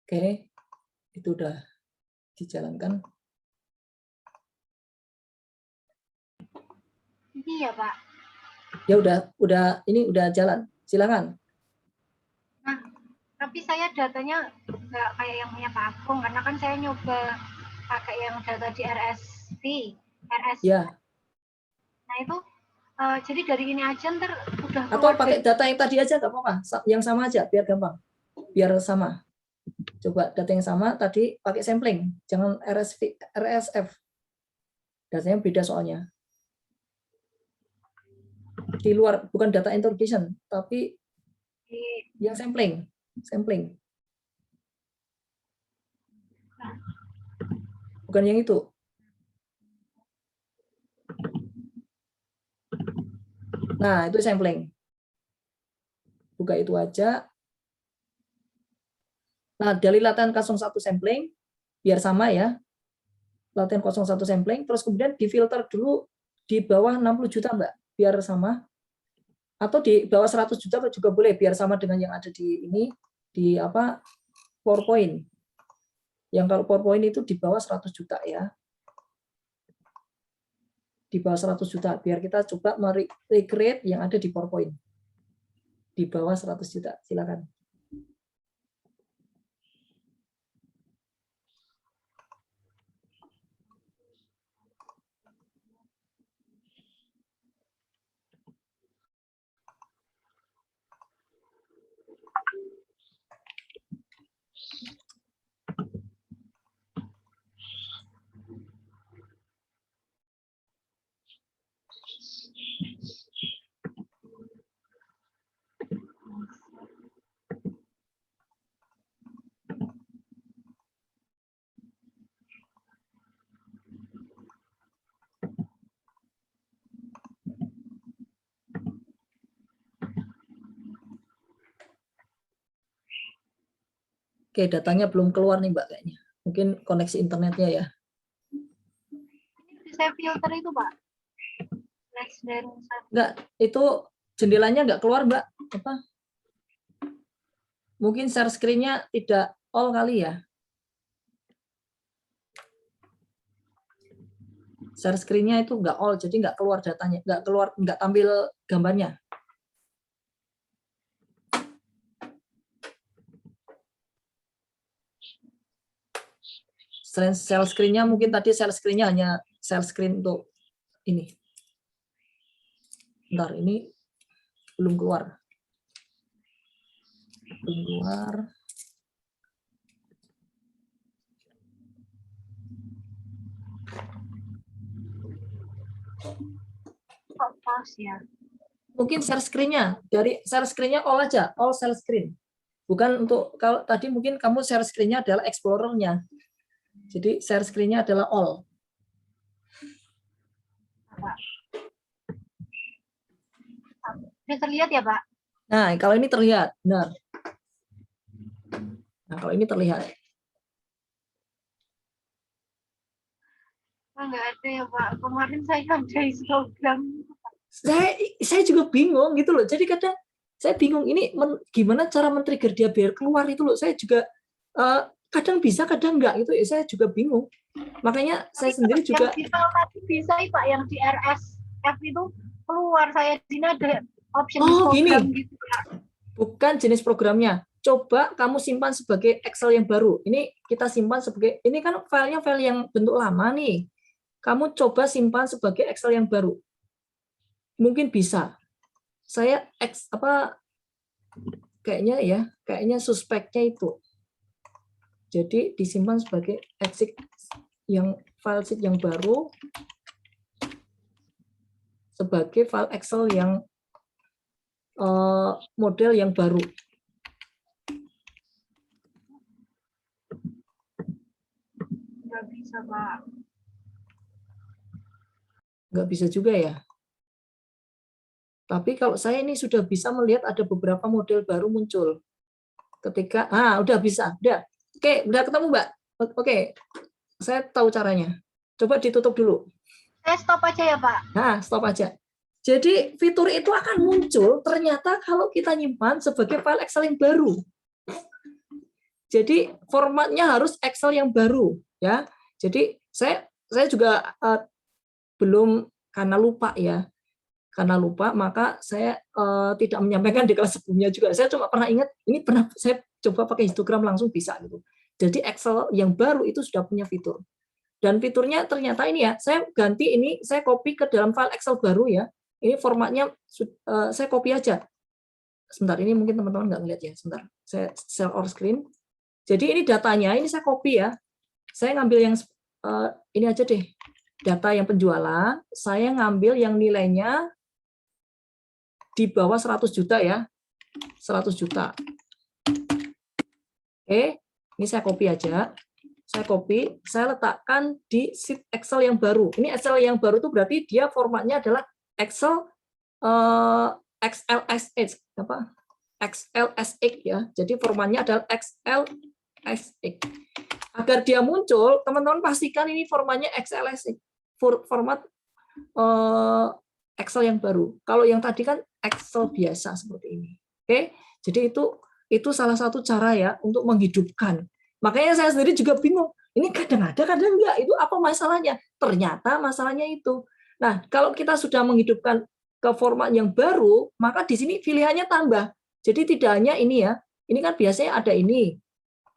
Oke, itu udah dijalankan. Ini ya Pak. Ya ini udah jalan. Silakan. Nah, tapi saya datanya nggak kayak yang punya Pak Agung, karena kan saya nyoba pakai yang data di RS. Ya. Nah itu jadi dari ini aja ntar udah Atau keluar pakai data yang tadi aja nggak apa-apa. Yang sama aja biar gampang. Biar sama. Coba data yang sama tadi pakai sampling. Jangan RSF. Datanya beda soalnya. Di luar, bukan data interrogation, tapi yang sampling. Bukan yang itu. Nah, itu sampling. Buka itu aja. Nah, dari latihan 01 sampling, biar sama ya. Latihan 01 sampling, terus kemudian difilter dulu di bawah 60 juta, Mbak, biar sama. Atau di bawah 100 juta juga boleh, biar sama dengan yang ada di ini, di PowerPoint. Yang kalau PowerPoint itu di bawah 100 juta ya. Di bawah 100 juta, biar kita coba recreate yang ada di PowerPoint. Di bawah 100 juta, silakan. Oke, datanya belum keluar nih, Mbak, kayaknya. Mungkin koneksi internetnya ya. saya filter itu Pak. Enggak, itu jendelanya enggak keluar, Mbak. Apa? Mungkin share screen-nya tidak all kali ya. Share screen-nya itu enggak all, jadi enggak keluar datanya, enggak tampil gambarnya. Share screen-nya mungkin tadi share screen-nya hanya share screen untuk ini. Bentar, ini belum keluar. Belum keluar. Kok pause ya? Mungkin share screen-nya, dari share screen-nya all aja, all share screen. Bukan untuk, kalau tadi mungkin kamu share screen-nya adalah Explorer-nya. Jadi share screen-nya adalah all. Sudah terlihat ya Pak? Nah, kalau ini terlihat, benar. Nah, kalau ini terlihat. Enggak ada ya Pak. Kemarin saya ada histogram. Saya juga bingung gitu loh. Jadi kadang saya bingung ini gimana cara men-trigger dia biar keluar itu loh. Saya juga kadang bisa, kadang enggak gitu. Saya juga bingung. Makanya saya sendiri juga. Yang tadi bisa Pak, yang di RSF itu keluar. Saya di sini ada option histogram gitu Pak. Bukan jenis programnya. Coba kamu simpan sebagai Excel yang baru. Ini kita simpan sebagai, ini kan filenya file yang bentuk lama nih. Kamu coba simpan sebagai Excel yang baru. Mungkin bisa. Saya kayaknya suspeknya itu. Jadi disimpan sebagai exit yang file sheet yang baru sebagai file Excel yang model yang baru. Nggak bisa Pak. Nggak bisa juga ya. Tapi kalau saya ini sudah bisa melihat ada beberapa model baru muncul. Ketika, udah bisa, udah. Oke, udah ketemu Mbak. Oke, saya tahu caranya. Coba ditutup dulu. Saya stop aja ya Pak. Nah, stop aja. Jadi fitur itu akan muncul ternyata kalau kita nyimpan sebagai file Excel yang baru. Jadi formatnya harus Excel yang baru ya. Jadi saya juga belum, karena lupa ya. Karena lupa maka saya tidak menyampaikan di kelas sebelumnya juga. Saya cuma pernah ingat, ini pernah saya coba pakai histogram langsung bisa gitu. Jadi Excel yang baru itu sudah punya fitur. Dan fiturnya ternyata ini ya, saya ganti ini, saya copy ke dalam file Excel baru ya. Ini formatnya saya copy aja. Sebentar, ini mungkin teman-teman nggak ngeliat ya. Sebentar, saya share all screen. Jadi ini datanya, ini saya copy ya. Saya ngambil yang ini aja deh, data yang penjualan. Saya ngambil yang nilainya di bawah 100 juta ya, 100 juta. Oke, ini saya copy aja. Saya copy, saya letakkan di sheet Excel yang baru. Ini Excel yang baru itu berarti dia formatnya adalah Excel XLSX apa? XLSX ya. Jadi formatnya adalah XLSX. Agar dia muncul, teman-teman pastikan ini formatnya XLSX. Format Excel yang baru. Kalau yang tadi kan Excel biasa seperti ini. Oke. Jadi itu salah satu cara ya untuk menghidupkan. Makanya saya sendiri juga bingung. Ini kadang ada, kadang enggak. Itu apa masalahnya? Ternyata masalahnya itu. Nah, kalau kita sudah menghidupkan ke format yang baru, maka di sini pilihannya tambah. Jadi tidak hanya ini ya. Ini kan biasanya ada ini,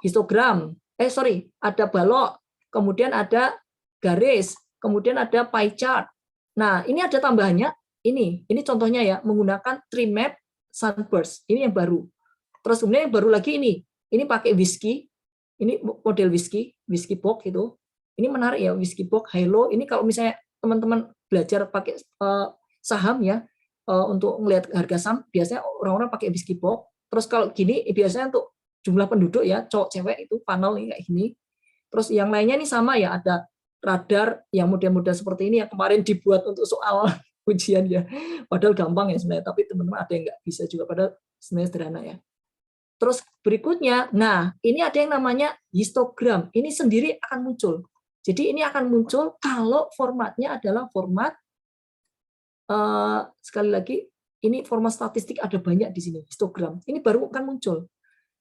histogram. Ada balok. Kemudian ada garis. Kemudian ada pie chart. Nah, ini ada tambahannya. Ini contohnya ya, menggunakan tree map sunburst. Ini yang baru. Terus kemudian yang baru lagi ini pakai whiskey. Ini model whiskey box itu. Ini menarik ya, whiskey box halo. Ini kalau misalnya teman-teman belajar pakai saham ya, untuk melihat harga saham, biasanya orang-orang pakai whiskey box. Terus kalau gini biasanya untuk jumlah penduduk ya, cowok cewek itu panel kayak gini. Terus yang lainnya ini sama ya, ada radar yang model-model seperti ini yang kemarin dibuat untuk soal ujian ya. Padahal gampang ya sebenarnya, tapi teman-teman ada yang nggak bisa juga, padahal sebenarnya sederhana ya. Terus berikutnya, nah ini ada yang namanya histogram. Ini sendiri akan muncul. Jadi ini akan muncul kalau formatnya adalah format, sekali lagi, ini format statistik ada banyak di sini, histogram. Ini baru akan muncul.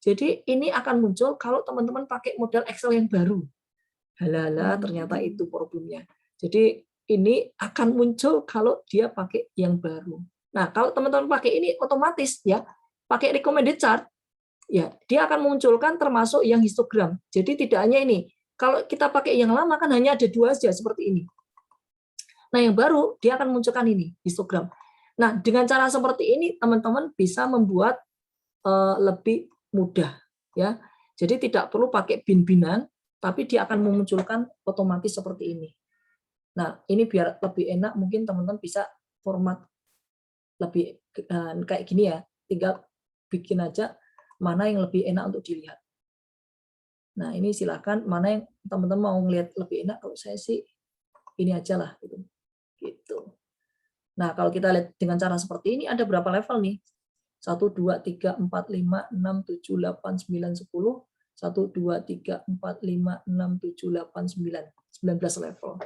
Jadi ini akan muncul kalau teman-teman pakai model Excel yang baru. Halala, ternyata itu problemnya. Jadi ini akan muncul kalau dia pakai yang baru. Nah, kalau teman-teman pakai ini otomatis ya, pakai recommended chart, ya dia akan memunculkan termasuk yang histogram. Jadi tidak hanya ini. Kalau kita pakai yang lama kan hanya ada 2 saja seperti ini. Nah, yang baru dia akan munculkan ini, histogram. Nah, dengan cara seperti ini teman-teman bisa membuat lebih mudah ya. Jadi tidak perlu pakai bin-binan, tapi dia akan memunculkan otomatis seperti ini. Nah, ini biar lebih enak mungkin teman-teman bisa format lebih kayak gini ya. Tinggal bikin aja mana yang lebih enak untuk dilihat. Nah, ini silakan mana yang teman-teman mau ngelihat lebih enak. Kalau saya sih ini aja lah gitu. Nah, kalau kita lihat dengan cara seperti ini ada berapa level nih? 1 2 3 4 5 6 7 8 9 10. 1 2 3 4 5 6 7 8 9. 19 level.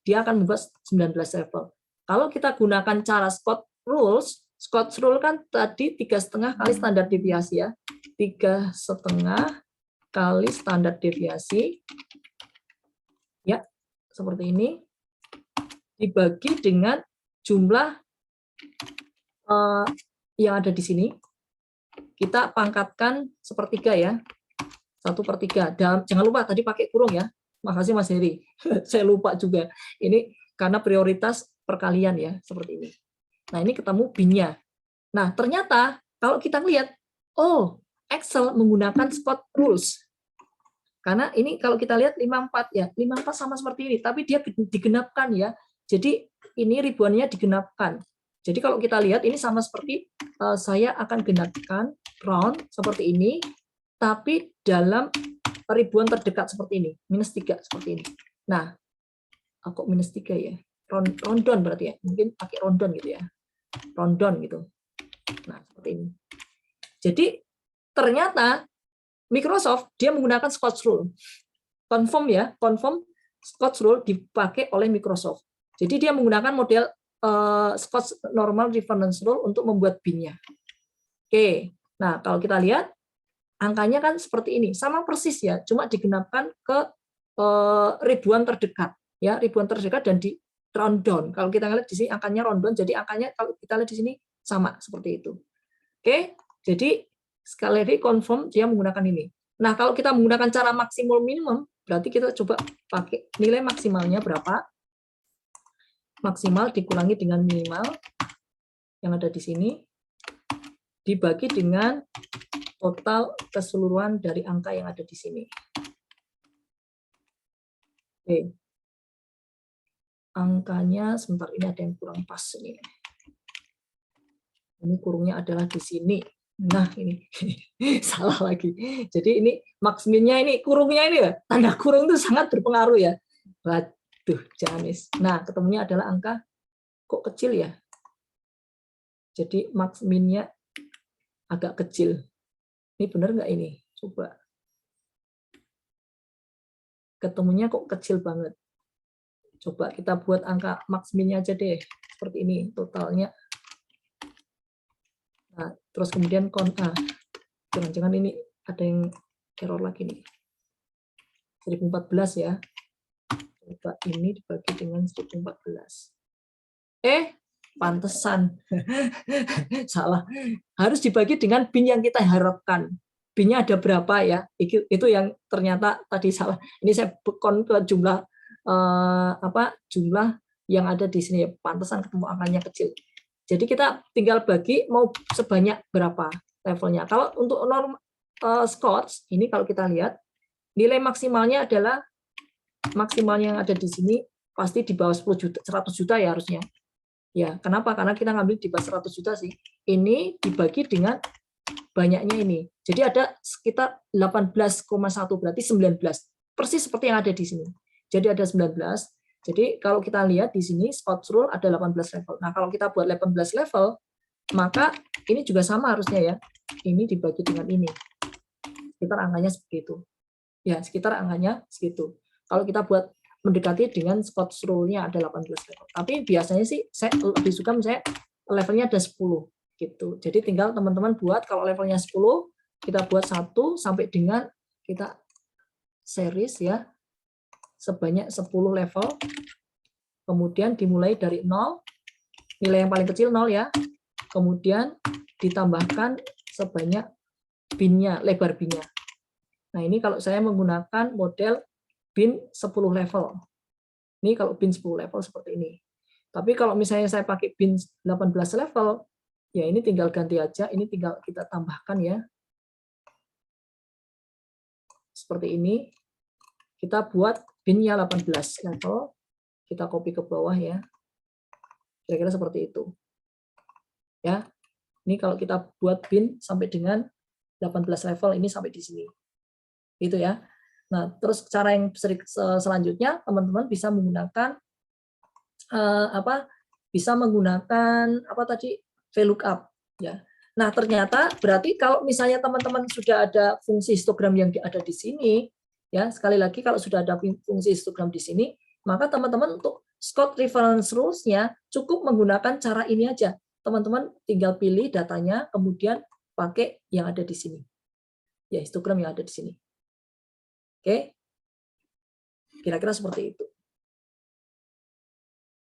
Dia akan membuat 19 level. Kalau kita gunakan cara Scott rules kan tadi 3,5 kali standar deviasi ya. 3,5 kali standar deviasi. Ya, seperti ini. Dibagi dengan jumlah yang ada di sini. Kita pangkatkan 1/3 ya. 1/3. Dan jangan lupa tadi pakai kurung ya. Makasih Mas Heri. Saya lupa juga. Ini karena prioritas perkalian ya, seperti ini. Nah, ini ketemu bin-nya. Nah, ternyata kalau kita lihat, oh, Excel menggunakan Scott rules. Karena ini kalau kita lihat 54 ya, 54 sama seperti ini, tapi dia digenapkan ya. Jadi ini ribuannya digenapkan. Jadi kalau kita lihat ini sama seperti saya akan genapkan round seperti ini, tapi dalam ribuan terdekat seperti ini, -3 seperti ini. Nah, kok -3 ya? Rondon berarti ya, mungkin pakai rondon gitu ya, rondon gitu. Nah, seperti ini. Jadi ternyata Microsoft dia menggunakan Scott rule, confirm ya, confirm Scott rule dipakai oleh Microsoft. Jadi dia menggunakan model Scott normal reference rule untuk membuat bin-nya. Oke, nah kalau kita lihat angkanya kan seperti ini, sama persis ya, cuma digenapkan ke ribuan terdekat, ya ribuan terdekat dan di round down. Kalau kita lihat di sini angkanya round down, jadi angkanya kalau kita lihat di sini sama seperti itu. Oke, jadi sekali lagi confirm dia menggunakan ini. Nah, kalau kita menggunakan cara maksimum minimum, berarti kita coba pakai nilai maksimalnya berapa? Maksimal dikurangi dengan minimal yang ada di sini, dibagi dengan total keseluruhan dari angka yang ada di sini. Oke. Angkanya, sebentar ini ada yang kurang pas ini. Ini kurungnya adalah di sini. Nah, ini salah lagi. Jadi ini maksminnya ini kurungnya ini ya. Tanda kurung itu sangat berpengaruh ya. Waduh, Janis. Nah, ketemunya adalah angka kok kecil ya. Jadi maksminnya agak kecil. Ini benar nggak ini? Coba. Ketemunya kok kecil banget. Coba kita buat angka maksminnya aja deh. Seperti ini totalnya. Nah, terus kemudian jangan-jangan ini ada yang error lagi nih. 1014 ya. Coba ini dibagi dengan 1014. Pantesan. Salah. Harus dibagi dengan bin yang kita harapkan. Bin-nya ada berapa ya? Itu yang ternyata tadi salah. Ini saya bekon ke jumlah jumlah yang ada di sini. Pantesan ketemu angkanya kecil. Jadi kita tinggal bagi mau sebanyak berapa levelnya. Kalau untuk norm Scotch ini kalau kita lihat nilai maksimalnya adalah maksimalnya yang ada di sini pasti di bawah 10 juta, 100 juta ya harusnya. Ya, kenapa? Karena kita ngambil di bawah 100 juta sih. Ini dibagi dengan banyaknya ini. Jadi ada sekitar 18,1 berarti 19. Persis seperti yang ada di sini. Jadi ada 19. Jadi kalau kita lihat di sini Scotch rule ada 18 level. Nah, kalau kita buat 18 level, maka ini juga sama harusnya ya. Ini dibagi dengan ini. Sekitar angkanya seperti itu. Ya, sekitar angkanya segitu. Kalau kita buat mendekati dengan Scotch rule-nya ada 18 level. Tapi biasanya sih saya lebih suka misalnya levelnya ada 10 gitu. Jadi tinggal teman-teman buat kalau levelnya 10, kita buat 1 sampai dengan kita series ya. Sebanyak 10 level, kemudian dimulai dari 0, nilai yang paling kecil 0 ya, kemudian ditambahkan sebanyak bin-nya, lebar bin-nya. Nah ini kalau saya menggunakan model bin 10 level, ini kalau bin 10 level seperti ini. Tapi kalau misalnya saya pakai bin 18 level, ya ini tinggal ganti aja, ini tinggal kita tambahkan ya, seperti ini. Kita buat bin-nya 18 level, kita copy ke bawah ya. Kira-kira seperti itu. Ya. Ini kalau kita buat bin sampai dengan 18 level ini sampai di sini. Gitu ya. Nah, terus cara yang selanjutnya teman-teman bisa menggunakan bisa menggunakan apa tadi? VLOOKUP ya. Nah, ternyata berarti kalau misalnya teman-teman sudah ada fungsi histogram yang ada di sini, ya, sekali lagi kalau sudah ada fungsi histogram di sini, maka teman-teman untuk Scott reference rules-nya cukup menggunakan cara ini aja. Teman-teman tinggal pilih datanya, kemudian pakai yang ada di sini. Ya, histogram yang ada di sini. Oke. Kira-kira seperti itu.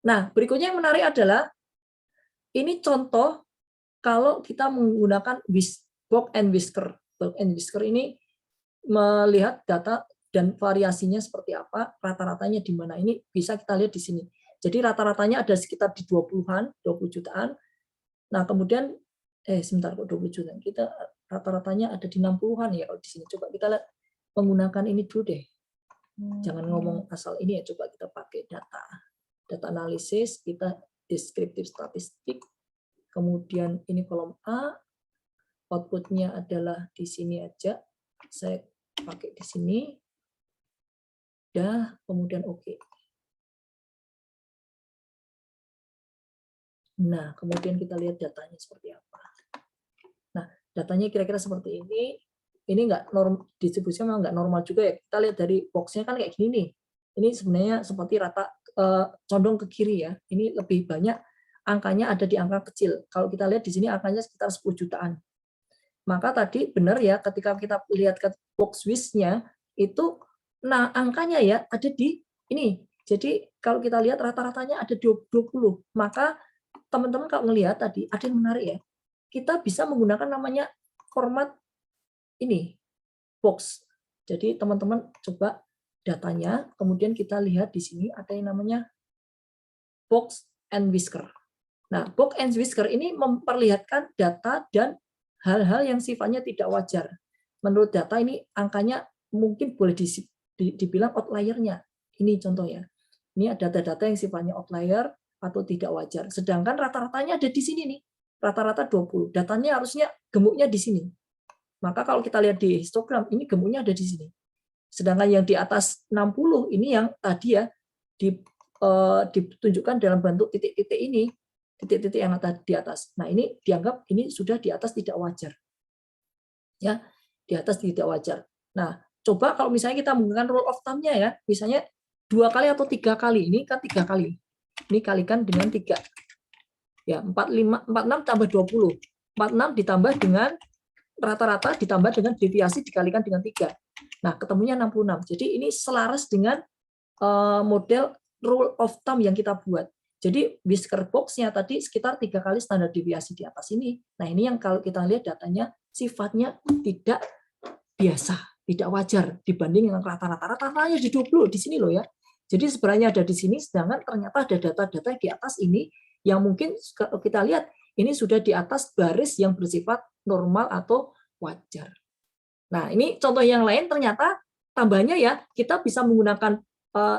Nah, berikutnya yang menarik adalah ini contoh kalau kita menggunakan box and whisker. Box and whisker ini melihat data dan variasinya seperti apa, rata-ratanya di mana. Ini bisa kita lihat di sini. Jadi rata-ratanya ada sekitar di 20-an, 20 jutaan. Nah, kemudian sebentar kok 20 jutaan. Kita rata-ratanya ada di 60-an ya kalau di sini. Coba kita lihat menggunakan ini dulu deh. Jangan ngomong asal ini ya, coba kita pakai data. Data analisis, kita deskriptif statistik. Kemudian ini kolom A. Outputnya adalah di sini aja. Saya pakai di sini. Dah, kemudian oke. Nah, kemudian kita lihat datanya seperti apa. Nah, datanya kira-kira seperti ini. Ini nggak normal, distribusinya memang nggak normal juga ya. Kita lihat dari boxnya kan kayak gini nih. Ini sebenarnya seperti rata condong ke kiri ya. Ini lebih banyak angkanya ada di angka kecil. Kalau kita lihat di sini angkanya sekitar 10 jutaan. Maka tadi benar ya, ketika kita lihat ke box wish-nya itu, nah angkanya ya ada di ini. Jadi kalau kita lihat rata-ratanya ada 20. Maka teman-teman kalau ngelihat tadi ada yang menarik ya. Kita bisa menggunakan namanya format ini, box. Jadi teman-teman coba datanya, kemudian kita lihat di sini ada yang namanya box and whisker. Nah, box and whisker ini memperlihatkan data dan hal-hal yang sifatnya tidak wajar. Menurut data ini angkanya mungkin boleh dibilang outlier-nya. Ini contohnya. Ini ada data-data yang sifatnya outlier atau tidak wajar. Sedangkan rata-ratanya ada di sini nih. Rata-rata 20. Datanya harusnya gemuknya di sini. Maka kalau kita lihat di histogram, ini gemuknya ada di sini. Sedangkan yang di atas 60 ini yang tadi ya ditunjukkan dalam bentuk titik-titik ini, titik-titik yang ada di atas. Nah, ini dianggap ini sudah di atas tidak wajar. Ya, di atas tidak wajar. Nah, coba kalau misalnya kita menggunakan rule of thumb-nya ya, misalnya 2 kali atau 3 kali, ini kan 3 kali. Ini kalikan dengan 3. Ya, 46 tambah 20. 46 ditambah dengan rata-rata ditambah dengan deviasi dikalikan dengan 3. Nah, ketemunya 66. Jadi ini selaras dengan model rule of thumb yang kita buat. Jadi whisker box-nya tadi sekitar 3 kali standar deviasi di atas ini. Nah, ini yang kalau kita lihat datanya sifatnya tidak biasa, tidak wajar dibanding dengan rata-rata. Rata-ratanya di 20 di sini loh ya. Jadi sebenarnya ada di sini, sedangkan ternyata ada data-data di atas ini yang mungkin kalau kita lihat ini sudah di atas baris yang bersifat normal atau wajar. Nah, ini contoh yang lain ternyata tambahnya ya kita bisa menggunakan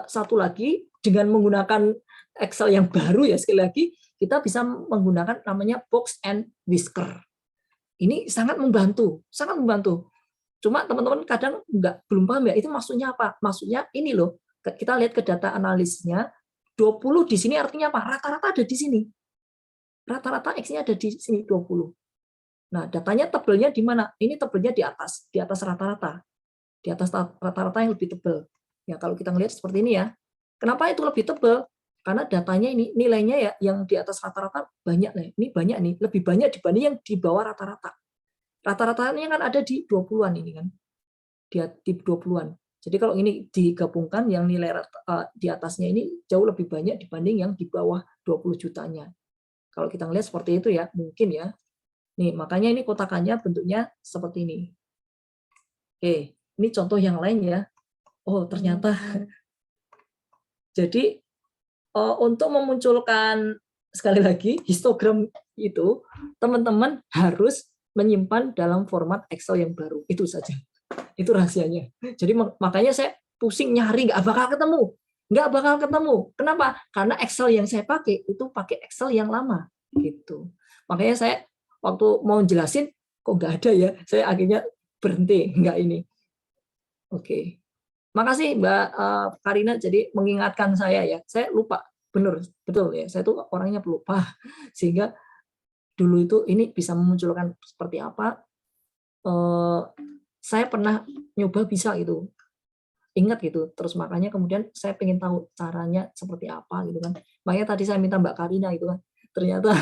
satu lagi dengan menggunakan Excel yang baru ya, sekali lagi kita bisa menggunakan namanya box and whisker. Ini sangat membantu, sangat membantu. Cuma teman-teman kadang belum paham ya, itu maksudnya apa? Maksudnya ini loh, kita lihat ke data analisisnya, 20 di sini artinya apa? Rata-rata ada di sini. Rata-rata X-nya ada di sini 20. Nah, datanya tebelnya di mana? Ini tebelnya di atas rata-rata. Di atas rata-rata yang lebih tebel. Ya, kalau kita ngelihat seperti ini ya. Kenapa itu lebih tebel? Karena datanya ini nilainya ya yang di atas rata-rata banyak nih. Ini banyak nih, lebih banyak dibanding yang di bawah rata-rata. Rata-ratanya kan ada di 20-an ini kan. Di 20-an. Jadi kalau ini digabungkan yang nilai di atasnya ini jauh lebih banyak dibanding yang di bawah 20 jutanya. Kalau kita ngelihat seperti itu ya, mungkin ya. Nih, makanya ini kotakannya bentuknya seperti ini. Oke, ini contoh yang lain ya. Oh, ternyata. Jadi untuk memunculkan sekali lagi histogram itu, teman-teman harus menyimpan dalam format Excel yang baru. Itu saja. Itu rahasianya. Jadi makanya saya pusing nyari, nggak bakal ketemu. Nggak bakal ketemu. Kenapa? Karena Excel yang saya pakai itu pakai Excel yang lama. Gitu. Makanya saya waktu mau jelasin, kok nggak ada ya. Saya akhirnya berhenti, nggak ini. Oke. Makasih Mbak Karina, jadi mengingatkan saya ya. Saya lupa, betul ya. Saya tuh orangnya pelupa, sehingga dulu itu ini bisa memunculkan seperti apa. Saya pernah nyoba bisa gitu, ingat gitu. Terus makanya kemudian saya pengen tahu caranya seperti apa gitu kan. Makanya tadi saya minta Mbak Karina itu kan. Ternyata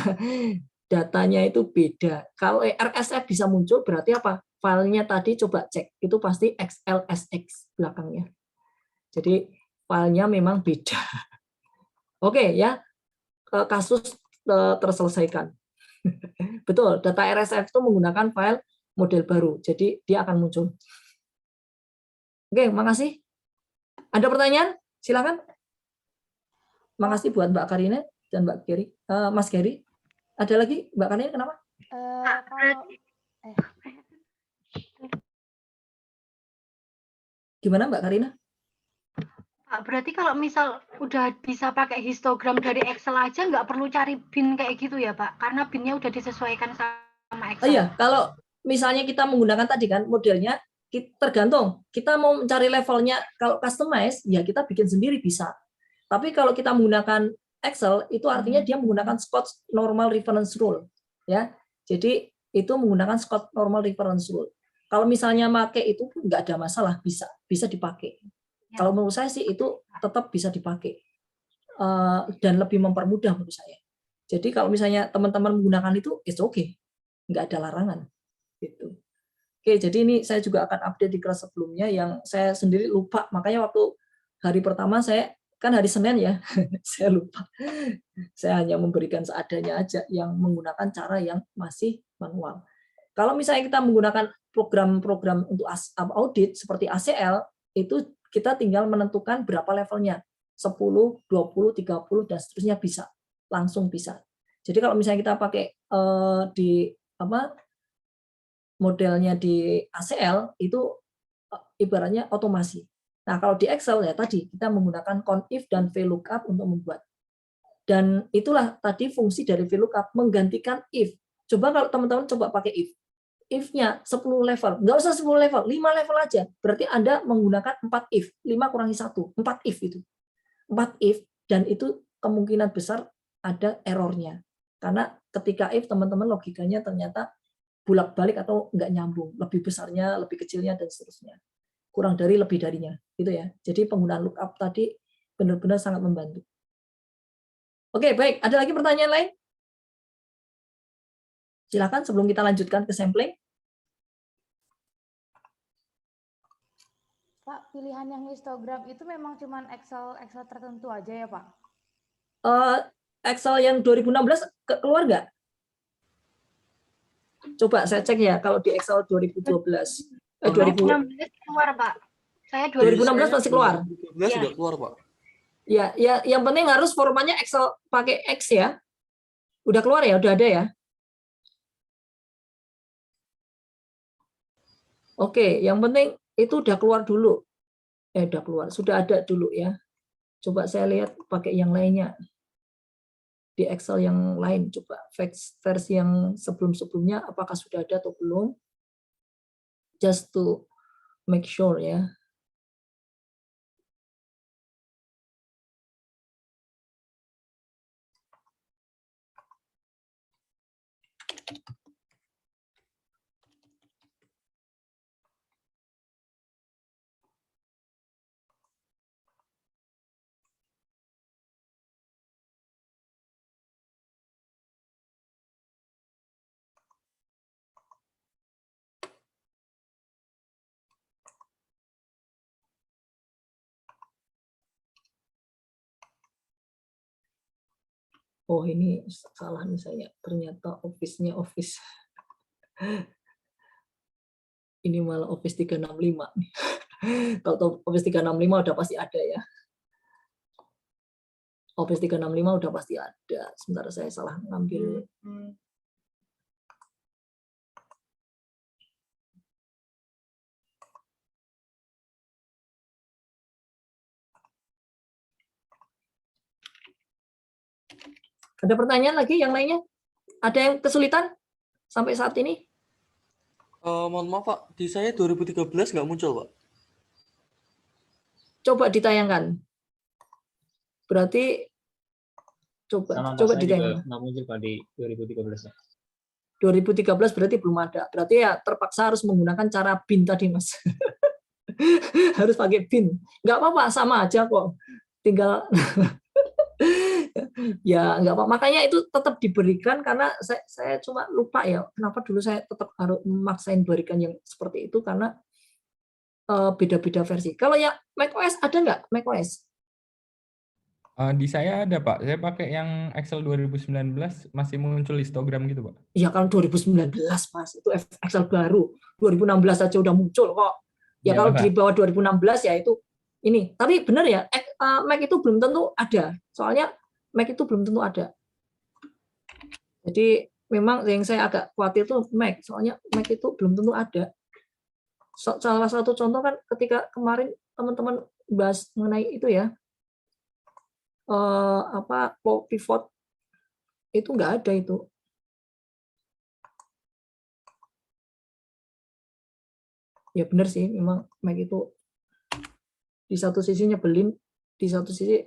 datanya itu beda. Kalau RSF bisa muncul berarti apa? Filenya tadi coba cek, itu pasti XLSX belakangnya. Jadi filenya memang beda. Oke ya, kasus terselesaikan. Betul, data RSF itu menggunakan file model baru, jadi dia akan muncul. Oke, makasih. Ada pertanyaan? Silakan. Makasih buat Mbak Karina dan Mbak Geri. Mas Geri, ada lagi Mbak Karina kenapa? Gimana Mbak Karina? Pak, berarti kalau misal udah bisa pakai histogram dari Excel aja nggak perlu cari bin kayak gitu ya Pak? Karena binnya udah disesuaikan sama Excel. Oh iya, kalau misalnya kita menggunakan tadi kan modelnya, tergantung. Kita mau mencari levelnya, kalau customize, ya kita bikin sendiri bisa. Tapi kalau kita menggunakan Excel, itu artinya dia menggunakan Scott Normal Reference Rule. Ya, jadi itu menggunakan Scott Normal Reference Rule. Kalau misalnya pakai itu nggak ada masalah, bisa dipakai. Ya. Kalau menurut saya sih itu tetap bisa dipakai dan lebih mempermudah menurut saya. Jadi kalau misalnya teman-teman menggunakan itu, it's okay, nggak ada larangan. Gitu. Oke, jadi ini saya juga akan update di kelas sebelumnya yang saya sendiri lupa. Makanya waktu hari pertama saya kan hari Senin ya, saya lupa. Saya hanya memberikan seadanya aja yang menggunakan cara yang masih manual. Kalau misalnya kita menggunakan program-program untuk audit seperti ACL, itu kita tinggal menentukan berapa levelnya. 10, 20, 30 dan seterusnya bisa. Langsung bisa. Jadi kalau misalnya kita pakai di modelnya di ACL itu ibaratnya otomasi. Nah, kalau di Excel ya tadi kita menggunakan conif dan VLOOKUP untuk membuat. Dan itulah tadi fungsi dari VLOOKUP menggantikan if. Coba kalau teman-teman coba pakai if. If-nya 10 level, nggak usah 10 level, 5 level aja. Berarti Anda menggunakan 4 if, 5 kurangi 1, 4 if itu. 4 if, dan itu kemungkinan besar ada errornya. Karena ketika if teman-teman logikanya ternyata bolak-balik atau nggak nyambung, lebih besarnya, lebih kecilnya, dan seterusnya. Kurang dari, lebih darinya. Gitu ya. Jadi penggunaan lookup tadi benar-benar sangat membantu. Oke, baik. Ada lagi pertanyaan lain? Silakan sebelum kita lanjutkan ke sampling. Pak, pilihan yang histogram itu memang cuma Excel tertentu aja ya, Pak? Excel yang 2016 keluar nggak? Coba saya cek ya, kalau di Excel 2012. 2016 keluar, Pak. Saya 2016 masih keluar. 2012 sudah keluar, Pak. Ya, yang penting harus formatnya Excel pakai X ya. Udah keluar ya, udah ada ya. Oke, yang penting itu udah keluar dulu. Udah keluar, sudah ada dulu ya. Coba saya lihat pakai yang lainnya. Di Excel yang lain, coba versi yang sebelum-sebelumnya apakah sudah ada atau belum. Just to make sure ya. Oh, ini salah nih saya. Ternyata Office-nya Office. Ini malah Office 365 nih. Kalau Office 365 udah pasti ada ya. Office 365 udah pasti ada. Sebentar saya salah ngambil. Ada pertanyaan lagi yang lainnya? Ada yang kesulitan sampai saat ini? Mohon maaf, Pak. Di saya 2013 nggak muncul, Pak. Coba ditayangkan. Berarti coba ditayangkan. Nggak muncul Pak di 2013. 2013 berarti belum ada. Berarti ya terpaksa harus menggunakan cara bin tadi, Mas. Harus pakai bin. Nggak apa-apa, sama aja kok. Tinggal ya nggak apa. Makanya itu tetap diberikan karena saya cuma lupa ya. Kenapa dulu saya tetap harus memaksain berikan yang seperti itu karena beda-beda versi. Kalau yang macOS ada nggak macOS? Di saya ada Pak, saya pakai yang Excel 2019 masih muncul histogram gitu Pak. Ya kalau 2019 Mas, itu Excel baru. 2016 aja udah muncul kok. Ya kalau di bawah 2016 ya itu ini. Tapi benar ya, Mac itu belum tentu ada. Soalnya Mac itu belum tentu ada. Jadi memang yang saya agak khawatir tuh Mac. Soalnya Mac itu belum tentu ada. Salah satu contoh kan ketika kemarin teman-teman bahas mengenai itu ya, pivot itu nggak ada itu. Ya benar sih, memang Mac itu di satu sisi nyebelin, di satu sisi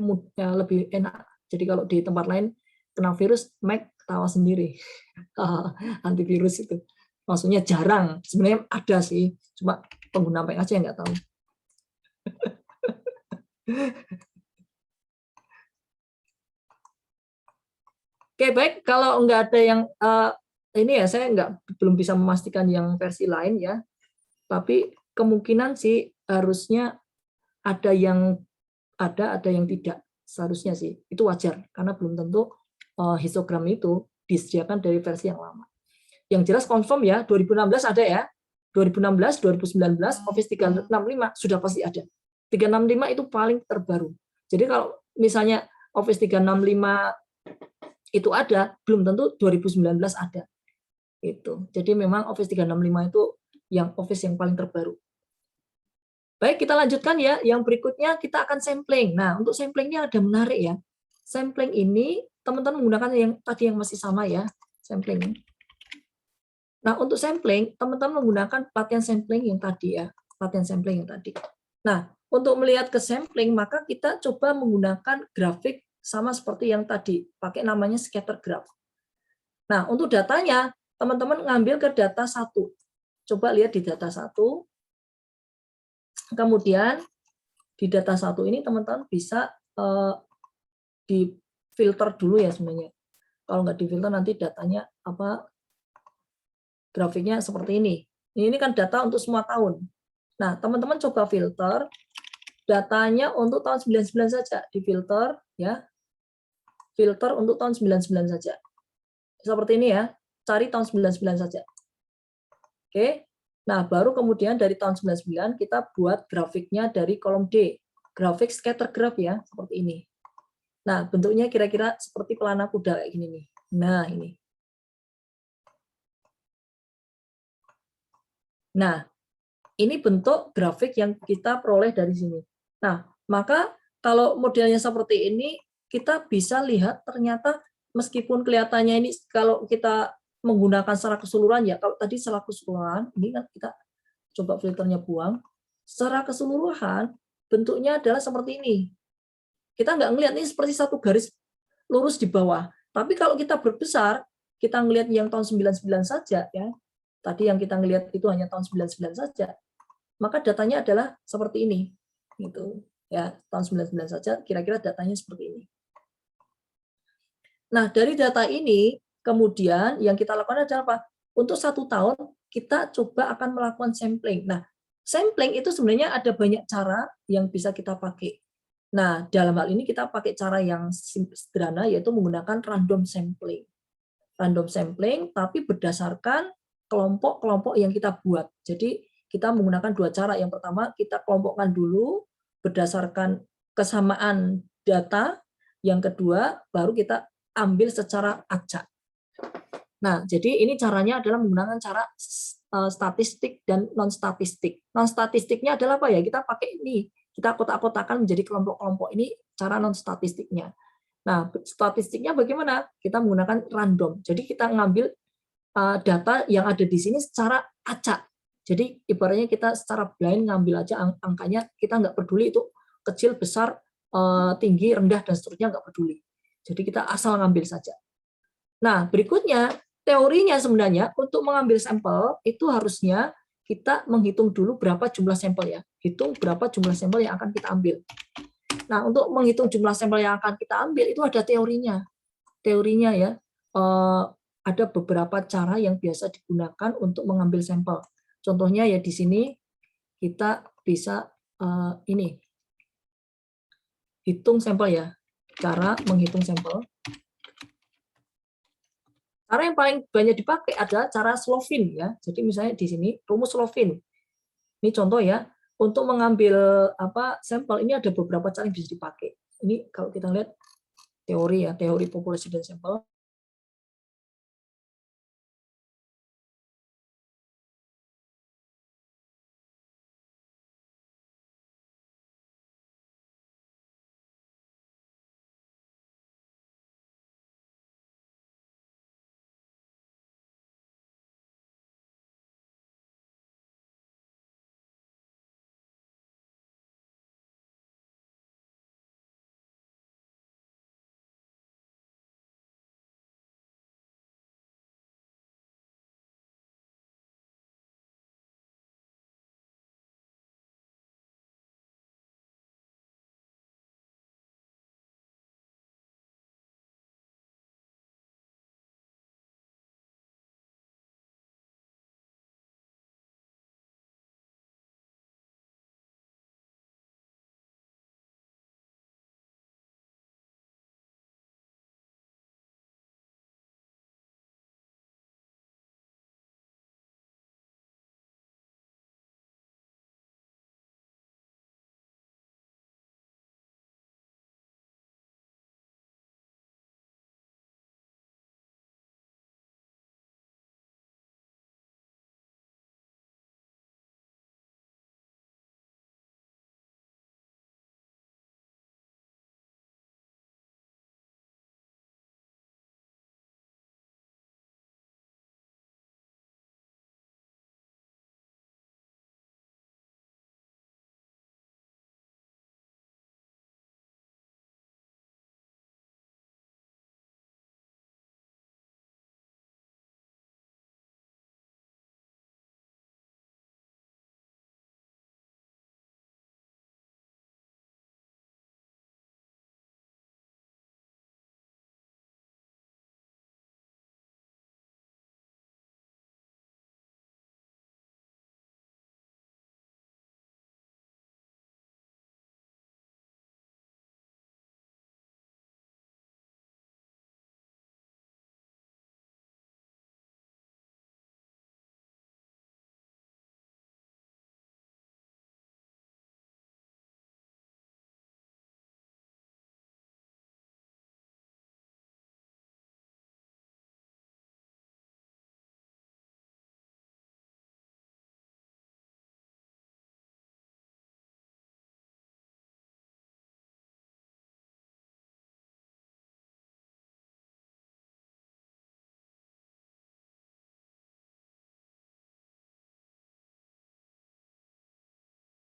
moodnya lebih enak. Jadi kalau di tempat lain kena virus, Mac ketawa sendiri. Antivirus itu. Maksudnya jarang. Sebenarnya ada sih, cuma pengguna Mac aja yang nggak tahu. Oke, baik. Kalau nggak ada yang ini ya saya belum bisa memastikan yang versi lain ya, tapi kemungkinan sih harusnya ada yang tidak, seharusnya sih itu wajar karena belum tentu histogram itu disediakan dari versi yang lama. Yang jelas confirm ya 2016 ada ya, 2016, 2019 Office 365 sudah pasti ada. 365 itu paling terbaru. Jadi kalau misalnya Office 365 itu ada, belum tentu 2019 ada. Itu. Jadi memang Office 365 itu yang Office yang paling terbaru. Baik, kita lanjutkan ya. Yang berikutnya kita akan sampling. Nah, untuk samplingnya ada menarik ya. Sampling ini teman-teman menggunakan yang tadi yang masih sama ya, sampling. Nah, untuk sampling teman-teman menggunakan pelatihan sampling yang tadi ya, pelatihan sampling yang tadi. Nah, untuk melihat ke sampling maka kita coba menggunakan grafik sama seperti yang tadi, pakai namanya scatter graph. Nah, untuk datanya teman-teman ngambil ke data 1. Coba lihat di data 1. Kemudian di data 1 ini teman-teman bisa di filter dulu ya sebenarnya. Kalau nggak di filter nanti datanya grafiknya seperti ini. Ini kan data untuk semua tahun. Nah, teman-teman coba filter datanya untuk tahun 99 saja, di filter ya. Filter untuk tahun 99 saja. Seperti ini ya. Cari tahun 99 saja. Oke. Nah, baru kemudian dari tahun 99 kita buat grafiknya dari kolom D. Grafik scatter graph ya, seperti ini. Nah, bentuknya kira-kira seperti pelana kuda kayak gini nih. Nah, ini. Nah, ini bentuk grafik yang kita peroleh dari sini. Nah, maka kalau modelnya seperti ini, kita bisa lihat ternyata meskipun kelihatannya ini kalau kita menggunakan secara keseluruhan ya, kalau tadi secara keseluruhan, ini kan kita coba filternya buang, secara keseluruhan bentuknya adalah seperti ini. Kita nggak ngelihat ini seperti satu garis lurus di bawah. Tapi kalau kita berbesar, kita ngelihat yang tahun 99 saja ya. Tadi yang kita ngelihat itu hanya tahun 99 saja. Maka datanya adalah seperti ini. Gitu. Ya, tahun 99 saja kira-kira datanya seperti ini. Nah, dari data ini kemudian yang kita lakukan adalah apa? Untuk 1 tahun kita coba akan melakukan sampling. Nah, sampling itu sebenarnya ada banyak cara yang bisa kita pakai. Nah, dalam hal ini kita pakai cara yang sederhana yaitu menggunakan random sampling. Random sampling tapi berdasarkan kelompok-kelompok yang kita buat. Jadi kita menggunakan 2 cara. Yang pertama kita kelompokkan dulu berdasarkan kesamaan data. Yang kedua baru kita ambil secara acak. Nah, jadi ini caranya adalah menggunakan cara statistik dan non-statistik. Non-statistiknya adalah apa ya? Kita pakai ini. Kita kotak-kotakan menjadi kelompok-kelompok. Ini cara non-statistiknya. Nah, statistiknya bagaimana? Kita menggunakan random. Jadi kita ngambil data yang ada di sini secara acak. Jadi ibaratnya kita secara blind ngambil aja angkanya, kita nggak peduli itu kecil, besar, tinggi, rendah, dan seterusnya nggak peduli. Jadi kita asal ngambil saja. Nah, berikutnya teorinya sebenarnya untuk mengambil sampel itu harusnya kita menghitung dulu berapa jumlah sampel ya. Hitung berapa jumlah sampel yang akan kita ambil. Nah, untuk menghitung jumlah sampel yang akan kita ambil itu ada teorinya. Teorinya ya, ada beberapa cara yang biasa digunakan untuk mengambil sampel. Contohnya ya di sini kita bisa ini hitung sampel ya. Cara menghitung sampel. Cara yang paling banyak dipakai adalah cara Slovin ya. Jadi misalnya di sini rumus Slovin. Ini contoh ya. Untuk mengambil sampel ini ada beberapa cara yang bisa dipakai. Ini kalau kita lihat teori ya, teori populasi dan sampel.